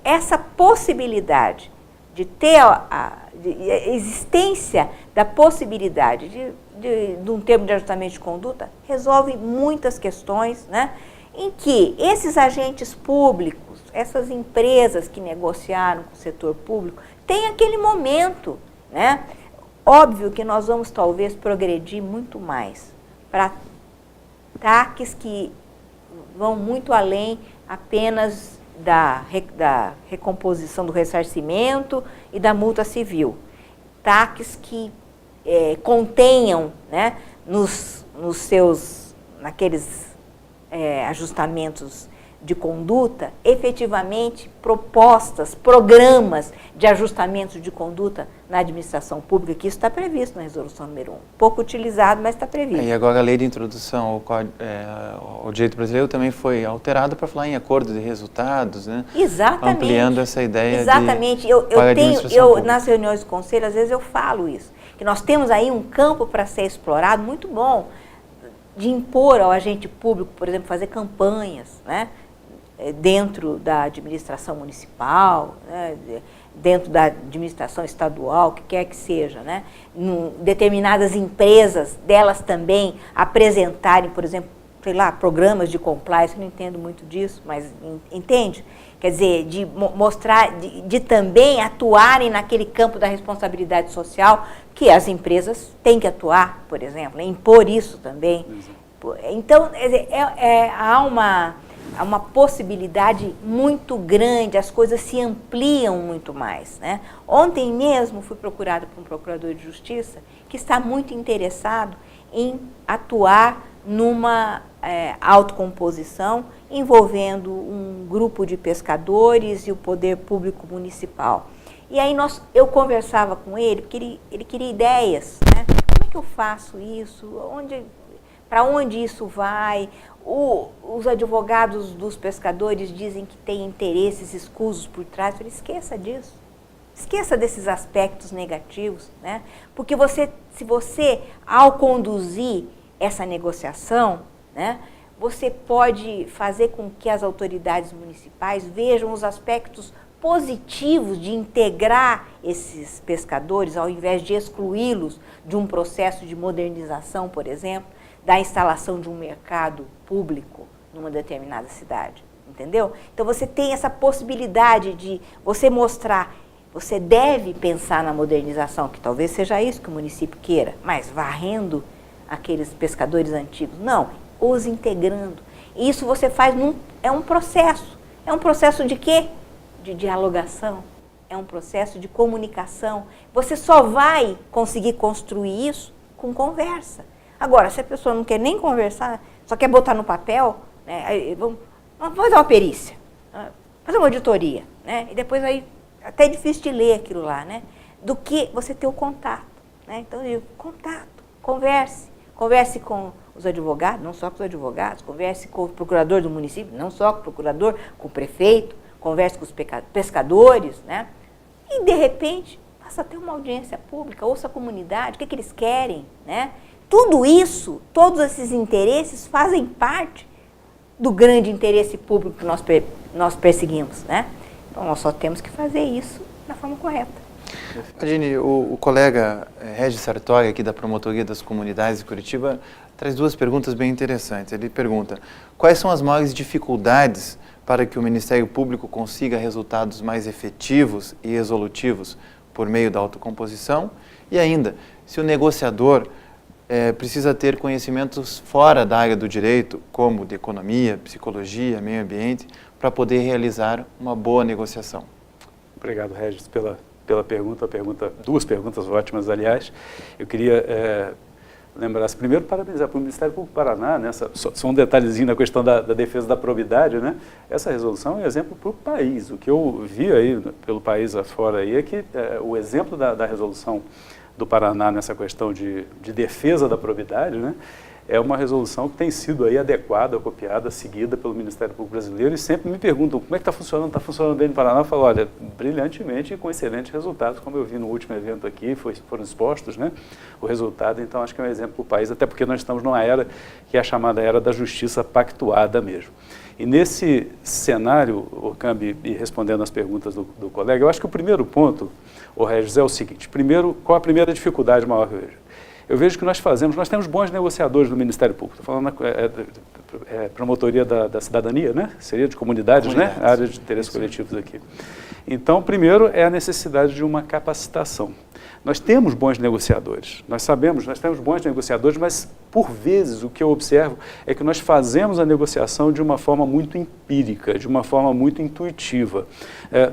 essa possibilidade de ter a existência da possibilidade de um termo de ajustamento de conduta resolve muitas questões, né, em que esses agentes públicos, essas empresas que negociaram com o setor público, têm aquele momento, né? Óbvio que nós vamos talvez progredir muito mais para TACs que vão muito além apenas da recomposição do ressarcimento e da multa civil. TACs que contenham, né, naqueles ajustamentos de conduta, efetivamente propostas, programas de ajustamento de conduta na administração pública, que isso está previsto na resolução número 1. Pouco utilizado, mas está previsto. E agora a lei de introdução ao direito brasileiro também foi alterada para falar em acordo de resultados, né? Exatamente. Ampliando essa ideia. Exatamente. Nas reuniões do Conselho, às vezes eu falo isso, que nós temos aí um campo para ser explorado muito bom, de impor ao agente público, por exemplo, fazer campanhas, né, dentro da administração municipal, né, dentro da administração estadual, o que quer que seja, né? Determinadas empresas, delas também apresentarem, por exemplo, sei lá, programas de compliance, eu não entendo muito disso, mas entende? Quer dizer, de mostrar, de também atuarem naquele campo da responsabilidade social que as empresas têm que atuar, por exemplo, impor isso também. Então, há uma possibilidade muito grande, as coisas se ampliam muito mais, né? Ontem mesmo fui procurada por um procurador de justiça que está muito interessado em atuar numa autocomposição envolvendo um grupo de pescadores e o poder público municipal. E aí eu conversava com ele, porque ele queria ideias, né? Como é que eu faço isso? Para onde isso vai? Os advogados dos pescadores dizem que têm interesses escusos por trás. Eu falei, esqueça disso. Esqueça desses aspectos negativos, né? Porque se você, ao conduzir essa negociação, né, você pode fazer com que as autoridades municipais vejam os aspectos positivos de integrar esses pescadores, ao invés de excluí-los de um processo de modernização, por exemplo, da instalação de um mercado público numa determinada cidade, entendeu? Então você tem essa possibilidade de você mostrar, você deve pensar na modernização, que talvez seja isso que o município queira, mas varrendo aqueles pescadores antigos, não, os integrando. E isso você faz é um processo de quê? De dialogação, é um processo de comunicação. Você só vai conseguir construir isso com conversa. Agora, se a pessoa não quer nem conversar, só quer botar no papel, né, vamos fazer uma perícia, fazer uma auditoria, né, e depois aí até é difícil de ler aquilo lá, né, do que você ter o contato, né. Então, eu digo, contato, converse com os advogados, não só com os advogados, converse com o procurador do município, não só com o procurador, com o prefeito, converse com os pescadores, né, e de repente, faça até uma audiência pública, ouça a comunidade, o que eles querem, né. Tudo isso, todos esses interesses fazem parte do grande interesse público que nós perseguimos, né? Então, nós só temos que fazer isso da forma correta. Adine, o colega Regis Sartori, aqui da Promotoria das Comunidades de Curitiba, traz duas perguntas bem interessantes. Ele pergunta, quais são as maiores dificuldades para que o Ministério Público consiga resultados mais efetivos e resolutivos por meio da autocomposição? E ainda, se o negociador precisa ter conhecimentos fora da área do direito, como de economia, psicologia, meio ambiente, para poder realizar uma boa negociação. Obrigado, Regis, pela pergunta. Duas perguntas ótimas, aliás. Eu queria lembrar, primeiro, parabenizar para o Ministério Público do Paraná, só um detalhezinho na questão da defesa da probidade, né? Essa resolução é um exemplo para o país. O que eu vi aí pelo país afora aí é que o exemplo da resolução do Paraná nessa questão de defesa da probidade, né, é uma resolução que tem sido aí adequada, copiada, seguida pelo Ministério Público Brasileiro, e sempre me perguntam como é que está funcionando bem no Paraná. Eu falo, olha, brilhantemente e com excelentes resultados, como eu vi no último evento aqui, foram expostos, né, o resultado. Então acho que é um exemplo para o país, até porque nós estamos numa era que é a chamada era da justiça pactuada mesmo. E nesse cenário, Ocambi, e respondendo às perguntas do colega, eu acho que o primeiro ponto, Regis, é o seguinte. Primeiro, qual a primeira dificuldade maior que eu vejo? Eu vejo que nós temos bons negociadores no Ministério Público. Estou falando promotoria da cidadania, né? Seria de comunidades, né? A área de interesses coletivos aqui. Então, primeiro é a necessidade de uma capacitação. Nós temos bons negociadores, nós temos bons negociadores, mas por vezes o que eu observo é que nós fazemos a negociação de uma forma muito empírica, de uma forma muito intuitiva.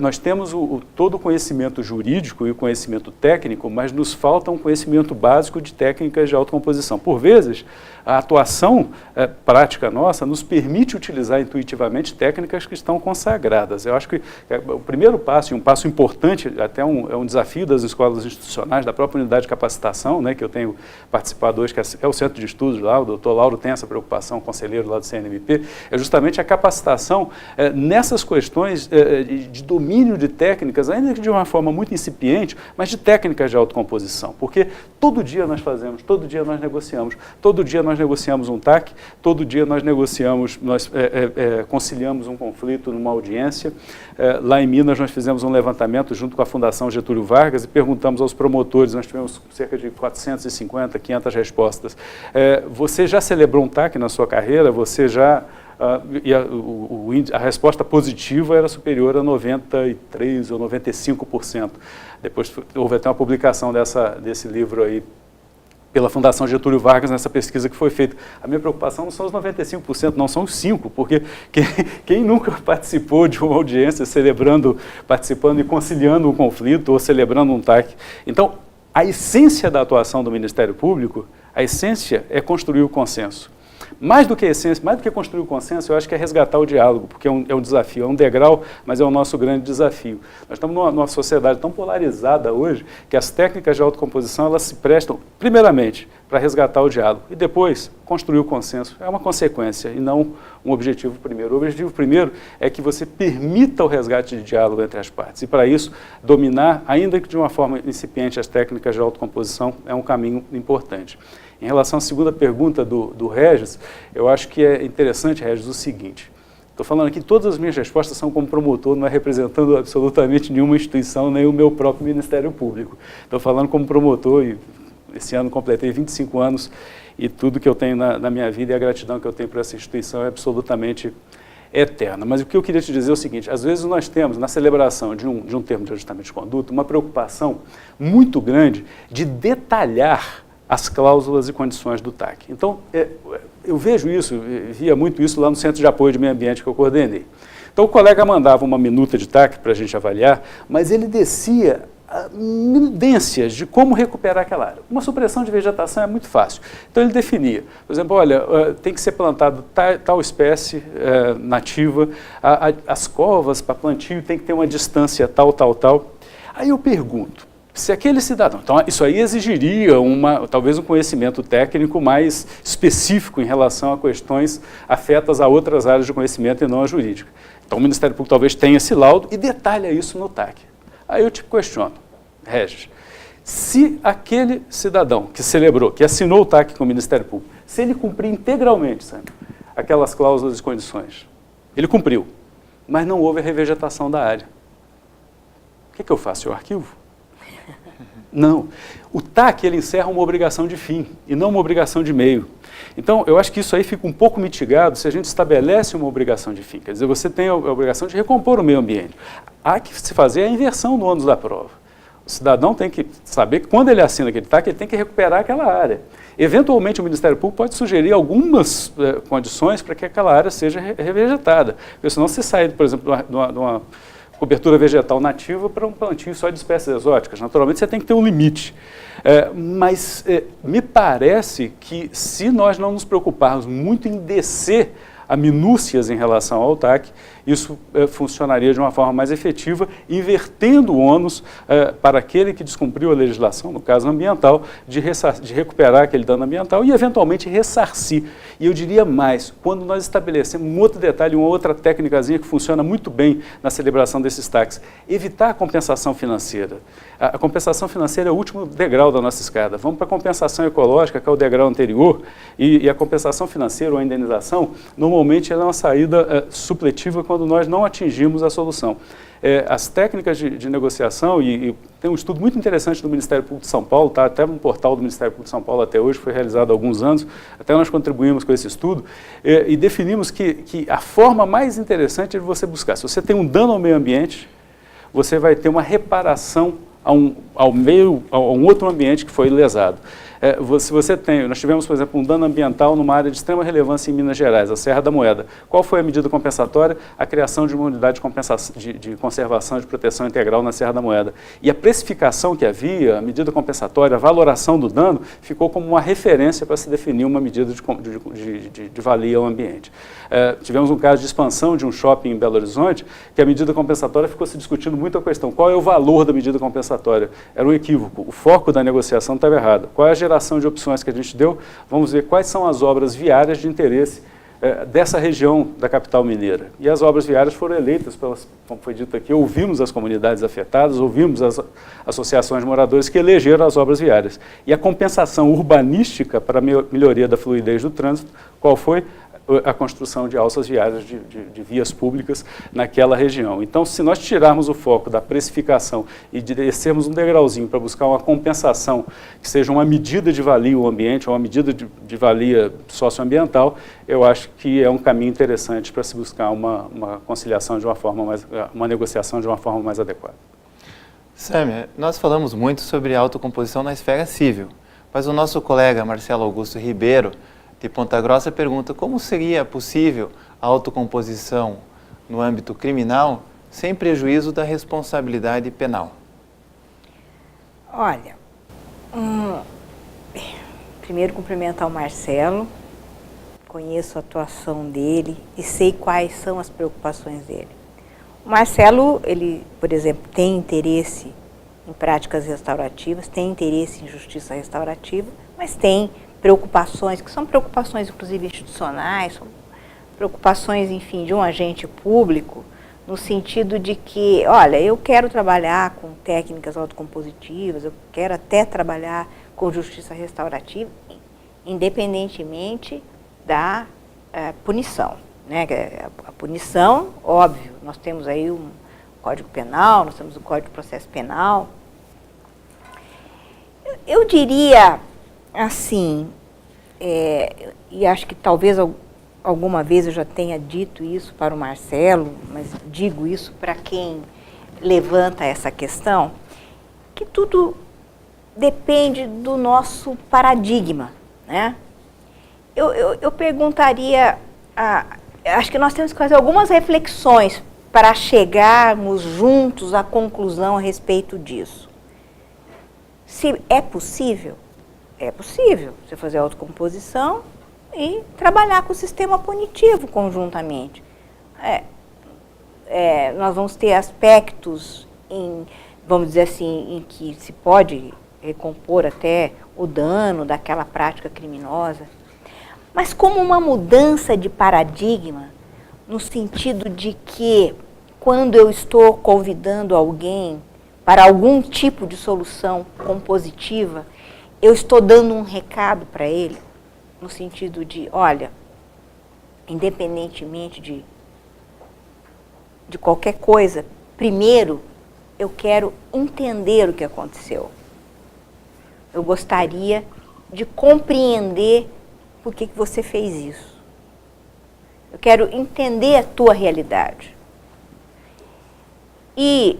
Nós temos todo o conhecimento jurídico e o conhecimento técnico, mas nos falta um conhecimento básico de técnicas de autocomposição. Por vezes, a atuação prática nossa nos permite utilizar intuitivamente técnicas que estão consagradas. Eu acho que o primeiro passo, e um passo importante, até é um desafio das escolas institucionais, da própria unidade de capacitação, né, que eu tenho participado hoje, que é o centro de estudos lá, o doutor Lauro tem essa preocupação, conselheiro lá do CNMP, é justamente a capacitação nessas questões de domínio de técnicas, ainda que de uma forma muito incipiente, mas de técnicas de autocomposição, porque todo dia nós fazemos, todo dia nós negociamos, todo dia nós negociamos um TAC, todo dia nós negociamos, nós conciliamos um conflito numa audiência. Lá em Minas nós fizemos um levantamento junto com a Fundação Getúlio Vargas e perguntamos aos promotores, nós tivemos cerca de 450, 500 respostas. Você já celebrou um TAC na sua carreira? Você já... a resposta positiva era superior a 93% ou 95%. Depois houve até uma publicação desse livro aí pela Fundação Getúlio Vargas nessa pesquisa que foi feita. A minha preocupação não são os 95%, não são os 5%, porque quem nunca participou de uma audiência participando e conciliando um conflito ou celebrando um TAC? Então, a essência da atuação do Ministério Público, a essência é construir o consenso. Mais do que a essência, mais do que construir o consenso, eu acho que é resgatar o diálogo, porque é um desafio, é um degrau, mas é o nosso grande desafio. Nós estamos numa sociedade tão polarizada hoje que as técnicas de autocomposição, elas se prestam, primeiramente, para resgatar o diálogo e depois construir o consenso. É uma consequência e não um objetivo primeiro. O objetivo primeiro é que você permita o resgate de diálogo entre as partes e, para isso, dominar, ainda que de uma forma incipiente, as técnicas de autocomposição é um caminho importante. Em relação à segunda pergunta do Regis, eu acho que é interessante, Regis, o seguinte. Estou falando aqui, todas as minhas respostas são como promotor, não é representando absolutamente nenhuma instituição, nem o meu próprio Ministério Público. Estou falando como promotor e esse ano completei 25 anos e tudo que eu tenho na minha vida e a gratidão que eu tenho por essa instituição é absolutamente eterna. Mas o que eu queria te dizer é o seguinte, às vezes nós temos, na celebração de um termo de ajustamento de conduta, uma preocupação muito grande de detalhar as cláusulas e condições do TAC. Então, eu vejo isso, via muito isso lá no Centro de Apoio de Meio Ambiente que eu coordenei. Então, o colega mandava uma minuta de TAC para a gente avaliar, mas ele descia minudências de como recuperar aquela área. Uma supressão de vegetação é muito fácil. Então, ele definia, por exemplo, olha, tem que ser plantado tal espécie nativa, as covas para plantio tem que ter uma distância tal. Aí eu pergunto, se aquele cidadão... Então, isso aí exigiria talvez um conhecimento técnico mais específico em relação a questões afetas a outras áreas de conhecimento e não a jurídica. Então, o Ministério Público talvez tenha esse laudo e detalha isso no TAC. Aí eu te questiono, Regis, se aquele cidadão que celebrou, que assinou o TAC com o Ministério Público, se ele cumprir integralmente, sabe, aquelas cláusulas e condições, ele cumpriu, mas não houve a revegetação da área, o que eu faço? Eu arquivo? Não. O TAC, ele encerra uma obrigação de fim e não uma obrigação de meio. Então, eu acho que isso aí fica um pouco mitigado se a gente estabelece uma obrigação de fim. Quer dizer, você tem a obrigação de recompor o meio ambiente. Há que se fazer a inversão do ônus da prova. O cidadão tem que saber que quando ele assina aquele TAC, ele tem que recuperar aquela área. Eventualmente, o Ministério Público pode sugerir algumas condições para que aquela área seja revegetada. Porque senão você sai, por exemplo, de uma cobertura vegetal nativa para um plantio só de espécies exóticas. Naturalmente, você tem que ter um limite. Mas me parece que se nós não nos preocuparmos muito em descer a minúcias em relação ao TAC, isso funcionaria de uma forma mais efetiva, invertendo o ônus para aquele que descumpriu a legislação, no caso ambiental, de recuperar aquele dano ambiental e, eventualmente, ressarcir. E eu diria mais, quando nós estabelecemos um outro detalhe, uma outra técnicazinha que funciona muito bem na celebração desses TACs, evitar a compensação financeira. A compensação financeira é o último degrau da nossa escada. Vamos para a compensação ecológica, que é o degrau anterior, e a compensação financeira ou a indenização, normalmente ela é uma saída supletiva quando nós não atingimos a solução. As técnicas de negociação, e tem um estudo muito interessante do Ministério Público de São Paulo, está até no portal do Ministério Público de São Paulo até hoje, foi realizado há alguns anos, até nós contribuímos com esse estudo, e definimos que a forma mais interessante é você buscar. Se você tem um dano ao meio ambiente, você vai ter uma reparação a um outro ambiente que foi lesado. Se você tem, nós tivemos, por exemplo, um dano ambiental numa área de extrema relevância em Minas Gerais, a Serra da Moeda. Qual foi a medida compensatória? A criação de uma unidade de conservação e de proteção integral na Serra da Moeda. E a precificação que havia, a medida compensatória, a valoração do dano, ficou como uma referência para se definir uma medida de valia ao ambiente. Tivemos um caso de expansão de um shopping em Belo Horizonte, que a medida compensatória ficou se discutindo muito a questão, qual é o valor da medida compensatória compensatória. Era um equívoco, o foco da negociação estava errado. Qual é a geração de opções que a gente deu? Vamos ver quais são as obras viárias de interesse dessa região da capital mineira. E as obras viárias foram eleitas, como foi dito aqui, ouvimos as comunidades afetadas, ouvimos as associações de moradores que elegeram as obras viárias. E a compensação urbanística para a melhoria da fluidez do trânsito, qual foi? A construção de alças viárias, de vias públicas naquela região. Então, se nós tirarmos o foco da precificação e descermos um degrauzinho para buscar uma compensação que seja uma medida de valia ao ambiente, ou uma medida de valia socioambiental, eu acho que é um caminho interessante para se buscar uma conciliação de uma forma mais, uma negociação de uma forma mais adequada. Sâmia, nós falamos muito sobre autocomposição na esfera civil, mas o nosso colega Marcelo Augusto Ribeiro, de Ponta Grossa, pergunta como seria possível a autocomposição no âmbito criminal sem prejuízo da responsabilidade penal. Olha, primeiro cumprimentar o Marcelo, conheço a atuação dele e sei quais são as preocupações dele. O Marcelo, ele, por exemplo, tem interesse em práticas restaurativas, tem interesse em justiça restaurativa, mas tem preocupações, que são preocupações inclusive institucionais, são preocupações, enfim, de um agente público, no sentido de que, olha, eu quero trabalhar com técnicas autocompositivas, eu quero até trabalhar com justiça restaurativa, independentemente da punição, né? A punição, óbvio, nós temos aí um Código Penal, nós temos o Código de Processo Penal. Eu diria assim, e acho que talvez alguma vez eu já tenha dito isso para o Marcelo, mas digo isso para quem levanta essa questão, que tudo depende do nosso paradigma, né? Eu perguntaria, acho que nós temos que fazer algumas reflexões para chegarmos juntos à conclusão a respeito disso. Se é possível você fazer autocomposição e trabalhar com o sistema punitivo conjuntamente. Nós vamos ter aspectos, vamos dizer assim, em que se pode recompor até o dano daquela prática criminosa, mas como uma mudança de paradigma, no sentido de que, quando eu estou convidando alguém para algum tipo de solução compositiva, eu estou dando um recado para ele, no sentido de, olha, independentemente de qualquer coisa, primeiro eu quero entender o que aconteceu. Eu gostaria de compreender por que você fez isso. Eu quero entender a tua realidade. E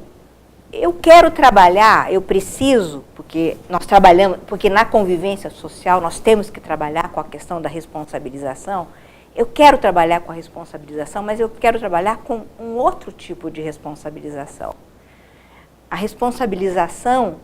eu quero trabalhar, eu preciso, porque nós trabalhamos, porque na convivência social nós temos que trabalhar com a questão da responsabilização. Eu quero trabalhar com a responsabilização, mas eu quero trabalhar com um outro tipo de responsabilização. A responsabilização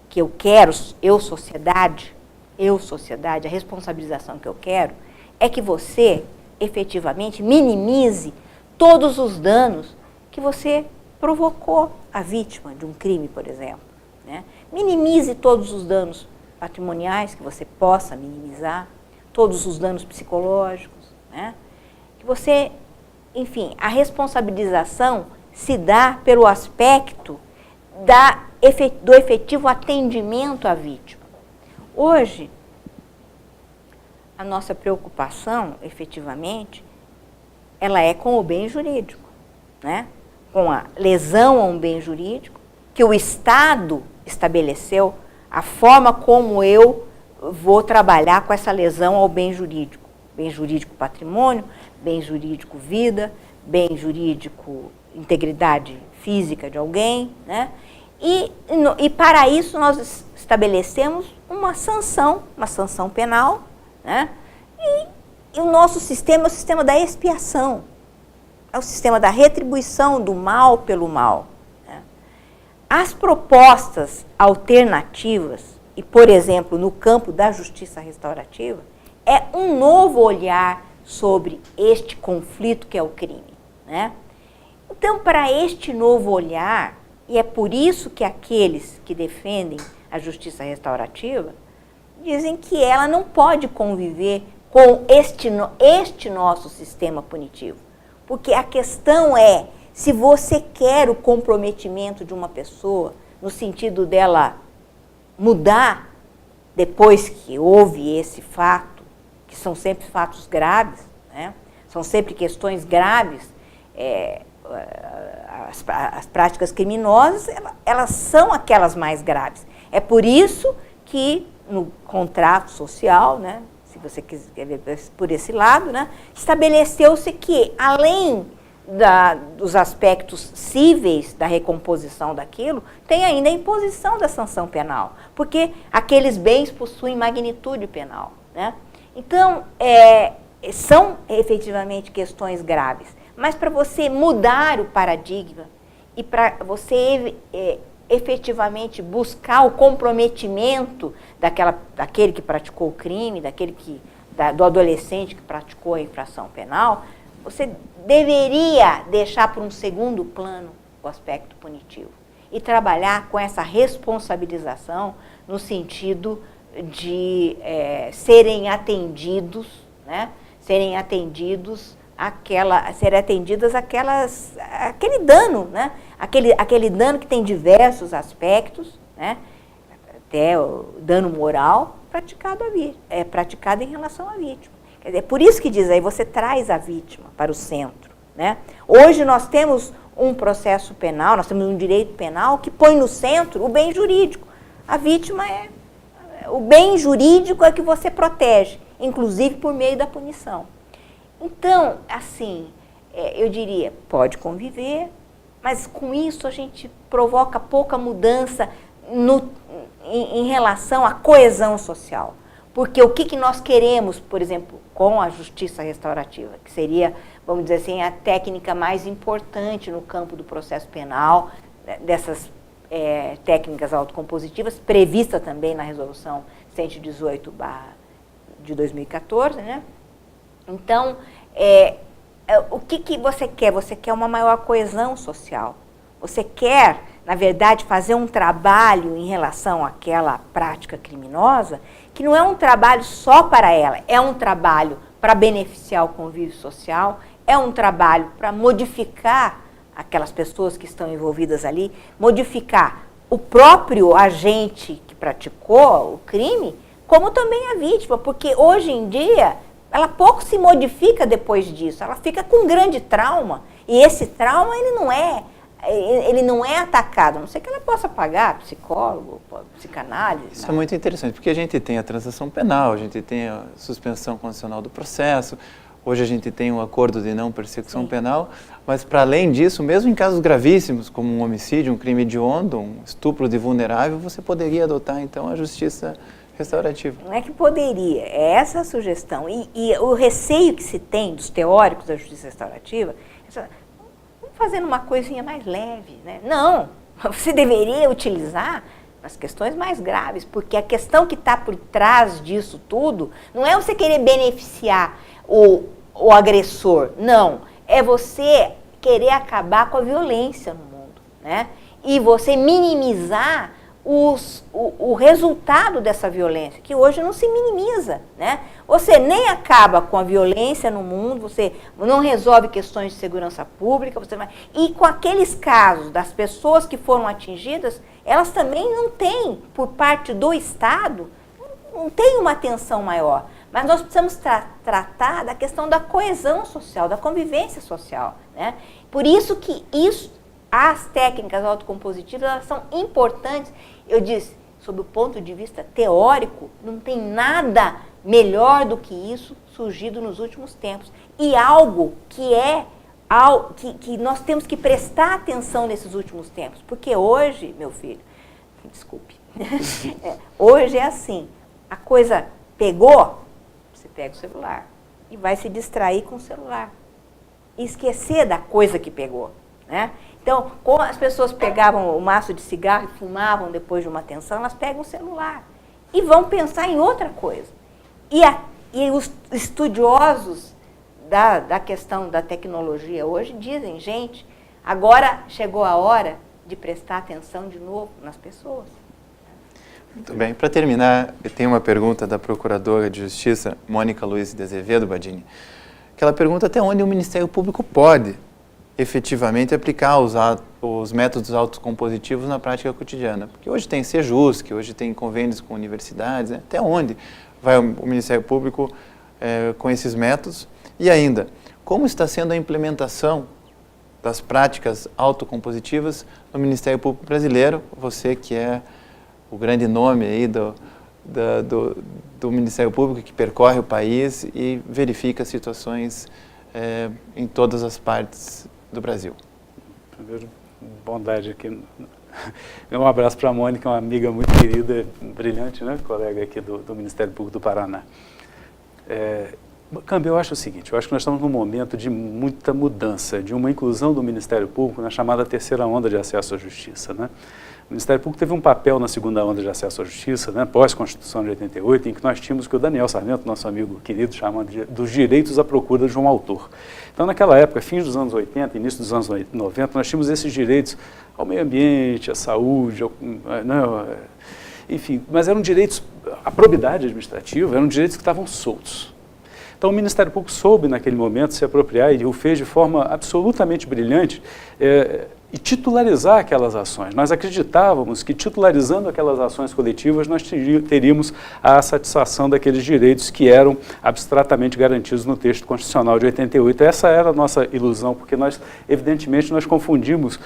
que eu quero, eu sociedade, a responsabilização que eu quero é que você efetivamente minimize todos os danos que você provocou a vítima de um crime, por exemplo, né? Minimize todos os danos patrimoniais que você possa minimizar, todos os danos psicológicos, né? Que você, enfim, a responsabilização se dá pelo aspecto do efetivo atendimento à vítima. Hoje, a nossa preocupação, efetivamente, ela é com o bem jurídico, né? Com a lesão a um bem jurídico, que o Estado estabeleceu a forma como eu vou trabalhar com essa lesão ao bem jurídico patrimônio, bem jurídico vida, bem jurídico integridade física de alguém, né? E para isso nós estabelecemos uma sanção penal, né? E o nosso sistema é o sistema da expiação. É o sistema da retribuição do mal pelo mal. Né? As propostas alternativas, e por exemplo, no campo da justiça restaurativa, é um novo olhar sobre este conflito que é o crime. Né? Então, para este novo olhar, E é por isso que aqueles que defendem a justiça restaurativa dizem que ela não pode conviver com este nosso sistema punitivo. Porque a questão é, se você quer o comprometimento de uma pessoa, no sentido dela mudar depois que houve esse fato, que são sempre fatos graves, né? São sempre questões graves, as práticas criminosas, elas são aquelas mais graves. É por isso que no contrato social, né, se você quiser ver por esse lado, né, estabeleceu-se que, além dos aspectos cíveis da recomposição daquilo, tem ainda a imposição da sanção penal, porque aqueles bens possuem magnitude penal, né? Então, são efetivamente questões graves, mas para você mudar o paradigma e para você efetivamente buscar o comprometimento daquele que praticou o crime, do adolescente que praticou a infração penal, você deveria deixar para um segundo plano o aspecto punitivo e trabalhar com essa responsabilização no sentido de serem atendidos, né? Serem atendidos aquele dano, né? Aquele dano que tem diversos aspectos, né? Até o dano moral praticado em relação à vítima. Quer dizer, é por isso que diz aí, você traz a vítima para o centro, né? Hoje nós temos um processo penal, nós temos um direito penal que põe no centro o bem jurídico. A vítima o bem jurídico é que você protege, inclusive por meio da punição. Então, assim, eu diria, pode conviver, mas com isso a gente provoca pouca mudança em relação à coesão social. Porque o que nós queremos, por exemplo, com a justiça restaurativa, que seria, vamos dizer assim, a técnica mais importante no campo do processo penal, dessas técnicas autocompositivas, prevista também na resolução 118 de 2014, né? Então, o que você quer? Você quer uma maior coesão social. Você quer, na verdade, fazer um trabalho em relação àquela prática criminosa, que não é um trabalho só para ela, é um trabalho para beneficiar o convívio social, é um trabalho para modificar aquelas pessoas que estão envolvidas ali, modificar o próprio agente que praticou o crime, como também a vítima, porque hoje em dia ela pouco se modifica depois disso, ela fica com um grande trauma, e esse trauma ele não é atacado, a não ser que ela possa pagar psicólogo, psicanálise. Isso é muito interessante, porque a gente tem a transação penal, a gente tem a suspensão condicional do processo, hoje a gente tem um acordo de não persecução penal, mas para além disso, mesmo em casos gravíssimos, como um homicídio, um crime hediondo, um estupro de vulnerável, você poderia adotar então a justiça restaurativa. Não é que poderia, é essa a sugestão. E o receio que se tem dos teóricos da justiça restaurativa, vamos fazendo uma coisinha mais leve, né? Não, você deveria utilizar nas questões mais graves, porque a questão que está por trás disso tudo não é você querer beneficiar o agressor, não, é você querer acabar com a violência no mundo, né? E você minimizar o resultado dessa violência, que hoje não se minimiza, né? Você nem acaba com a violência no mundo, você não resolve questões de segurança pública, e com aqueles casos das pessoas que foram atingidas, elas também não têm, por parte do Estado, não tem uma atenção maior. Mas nós precisamos tratar da questão da coesão social, da convivência social, né? Por isso que as técnicas autocompositivas, elas são importantes. Eu disse, sob o ponto de vista teórico, não tem nada melhor do que isso surgido nos últimos tempos. E algo que nós temos que prestar atenção nesses últimos tempos. Porque hoje, meu filho, desculpe, hoje é assim, a coisa pegou, você pega o celular e vai se distrair com o celular. E esquecer da coisa que pegou, né? Então, como as pessoas pegavam o maço de cigarro e fumavam depois de uma tensão, elas pegam o celular e vão pensar em outra coisa. E os estudiosos da questão da tecnologia hoje dizem, gente, agora chegou a hora de prestar atenção de novo nas pessoas. Muito bem. Para terminar, eu tenho uma pergunta da Procuradora de Justiça, Mônica Luiz de Azevedo Badini, que ela pergunta até onde o Ministério Público pode efetivamente aplicar os métodos autocompositivos na prática cotidiana. Porque hoje tem Sejusc, que hoje tem convênios com universidades, né? Até onde vai o Ministério Público com esses métodos? E ainda, como está sendo a implementação das práticas autocompositivas no Ministério Público brasileiro? Você que é o grande nome aí do Ministério Público, que percorre o país e verifica situações em todas as partes do Brasil. Primeiro, bondade aqui. Um abraço para a Mônica, uma amiga muito querida, brilhante, né? Colega aqui do Ministério Público do Paraná. Câmbio, eu acho o seguinte, eu acho que nós estamos num momento de muita mudança, de uma inclusão do Ministério Público na chamada terceira onda de acesso à justiça, né? O Ministério Público teve um papel na segunda onda de acesso à justiça, né, pós-Constituição de 88, em que nós tínhamos o que o Daniel Sarmento, nosso amigo querido, chama dos direitos à procura de um autor. Então, naquela época, fins dos anos 80, início dos anos 90, nós tínhamos esses direitos ao meio ambiente, à saúde, enfim, mas eram direitos, à probidade administrativa, eram direitos que estavam soltos. Então, o Ministério Público soube, naquele momento, se apropriar e o fez de forma absolutamente brilhante e titularizar aquelas ações. Nós acreditávamos que, titularizando aquelas ações coletivas, nós teríamos a satisfação daqueles direitos que eram abstratamente garantidos no texto constitucional de 88. Essa era a nossa ilusão, porque nós, evidentemente, nós confundimos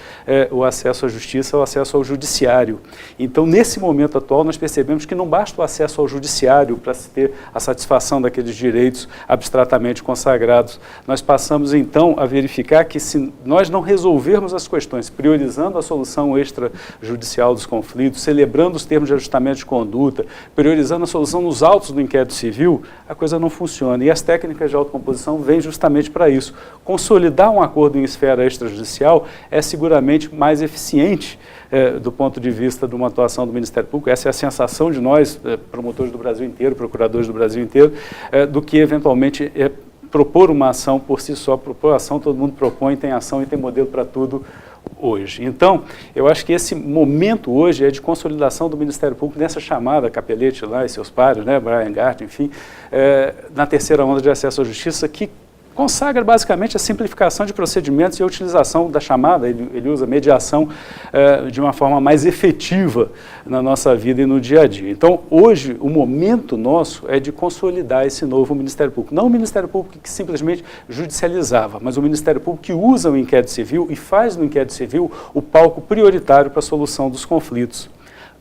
o acesso à justiça, o acesso ao judiciário. Então, nesse momento atual, nós percebemos que não basta o acesso ao judiciário para se ter a satisfação daqueles direitos abstratamente consagrados. Nós passamos, então, a verificar que, se nós não resolvermos as questões priorizando a solução extrajudicial dos conflitos, celebrando os termos de ajustamento de conduta, priorizando a solução nos autos do inquérito civil, a coisa não funciona. E as técnicas de autocomposição vêm justamente para isso. Consolidar um acordo em esfera extrajudicial é seguramente mais eficiente do ponto de vista de uma atuação do Ministério Público, essa é a sensação de nós, promotores do Brasil inteiro, procuradores do Brasil inteiro, do que eventualmente propor uma ação por si só. Propor ação, todo mundo propõe, tem ação e tem modelo para tudo hoje. Então, eu acho que esse momento hoje é de consolidação do Ministério Público nessa chamada Capelete lá e seus pares, né, Brian Gart, enfim, na terceira onda de acesso à justiça, que consagra basicamente a simplificação de procedimentos e a utilização da chamada, ele usa mediação de uma forma mais efetiva na nossa vida e no dia a dia. Então, hoje, o momento nosso é de consolidar esse novo Ministério Público. Não o Ministério Público que simplesmente judicializava, mas o Ministério Público que usa o inquérito civil e faz no inquérito civil o palco prioritário para a solução dos conflitos.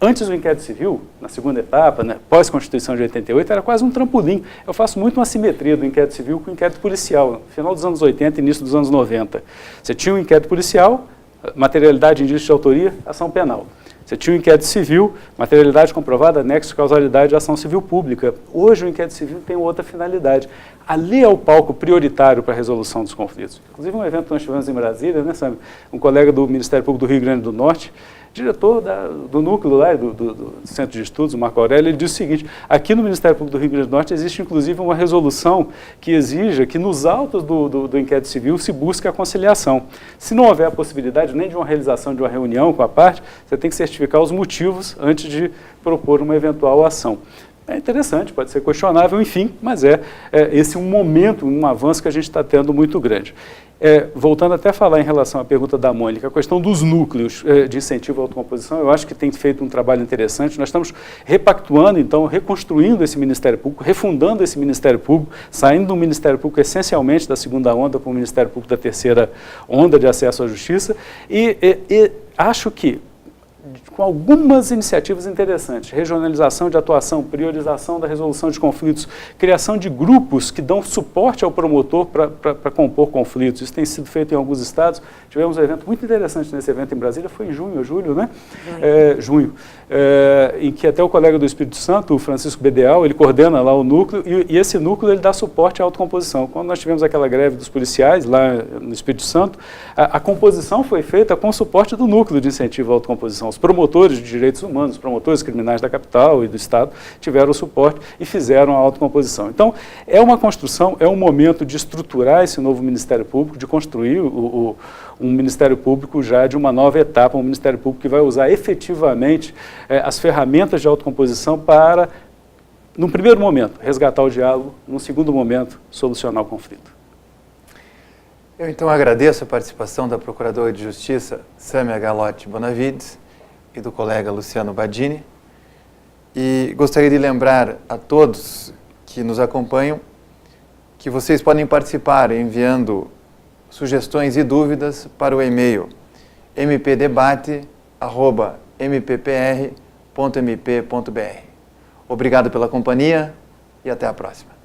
Antes do inquérito civil, na segunda etapa, né, pós-Constituição de 88, era quase um trampolim. Eu faço muito uma simetria do inquérito civil com o inquérito policial, no final dos anos 80 e início dos anos 90. Você tinha um inquérito policial, materialidade, indício de autoria, ação penal. Você tinha um inquérito civil, materialidade comprovada, nexo, causalidade, ação civil pública. Hoje o inquérito civil tem outra finalidade. Ali é o palco prioritário para a resolução dos conflitos. Inclusive um evento que nós tivemos em Brasília, né, sabe? Um colega do Ministério Público do Rio Grande do Norte, diretor do núcleo lá, do Centro de Estudos, o Marco Aurélio, ele disse o seguinte: aqui no Ministério Público do Rio Grande do Norte existe inclusive uma resolução que exija que nos autos do inquérito civil se busque a conciliação. Se não houver a possibilidade nem de uma realização de uma reunião com a parte, você tem que certificar os motivos antes de propor uma eventual ação. É interessante, pode ser questionável, enfim, mas esse um momento, um avanço que a gente está tendo muito grande. Voltando até a falar em relação à pergunta da Mônica, a questão dos núcleos de incentivo à autocomposição, eu acho que tem feito um trabalho interessante. Nós estamos repactuando, então, reconstruindo esse Ministério Público, refundando esse Ministério Público, saindo do Ministério Público essencialmente da segunda onda para o Ministério Público da terceira onda de acesso à justiça, e acho que, com algumas iniciativas interessantes, regionalização de atuação, priorização da resolução de conflitos, criação de grupos que dão suporte ao promotor para compor conflitos. Isso tem sido feito em alguns estados. Tivemos um evento muito interessante nesse evento em Brasília, foi em junho ou julho, né? Junho. Em que até o colega do Espírito Santo, o Francisco Bedeal, ele coordena lá o núcleo e esse núcleo ele dá suporte à autocomposição. Quando nós tivemos aquela greve dos policiais lá no Espírito Santo, a composição foi feita com o suporte do núcleo de incentivo à autocomposição. Os promotores de direitos humanos, os promotores criminais da capital e do Estado tiveram o suporte e fizeram a autocomposição. Então, é uma construção, é um momento de estruturar esse novo Ministério Público, de construir um Ministério Público já de uma nova etapa, um Ministério Público que vai usar efetivamente as ferramentas de autocomposição para, num primeiro momento, resgatar o diálogo, num segundo momento, solucionar o conflito. Eu então agradeço a participação da Procuradora de Justiça, Sâmia Galotti Bonavides, e do colega Luciano Badini. E gostaria de lembrar a todos que nos acompanham que vocês podem participar enviando sugestões e dúvidas para o e-mail mpdebate@mppr.mp.br. Obrigado pela companhia e até a próxima.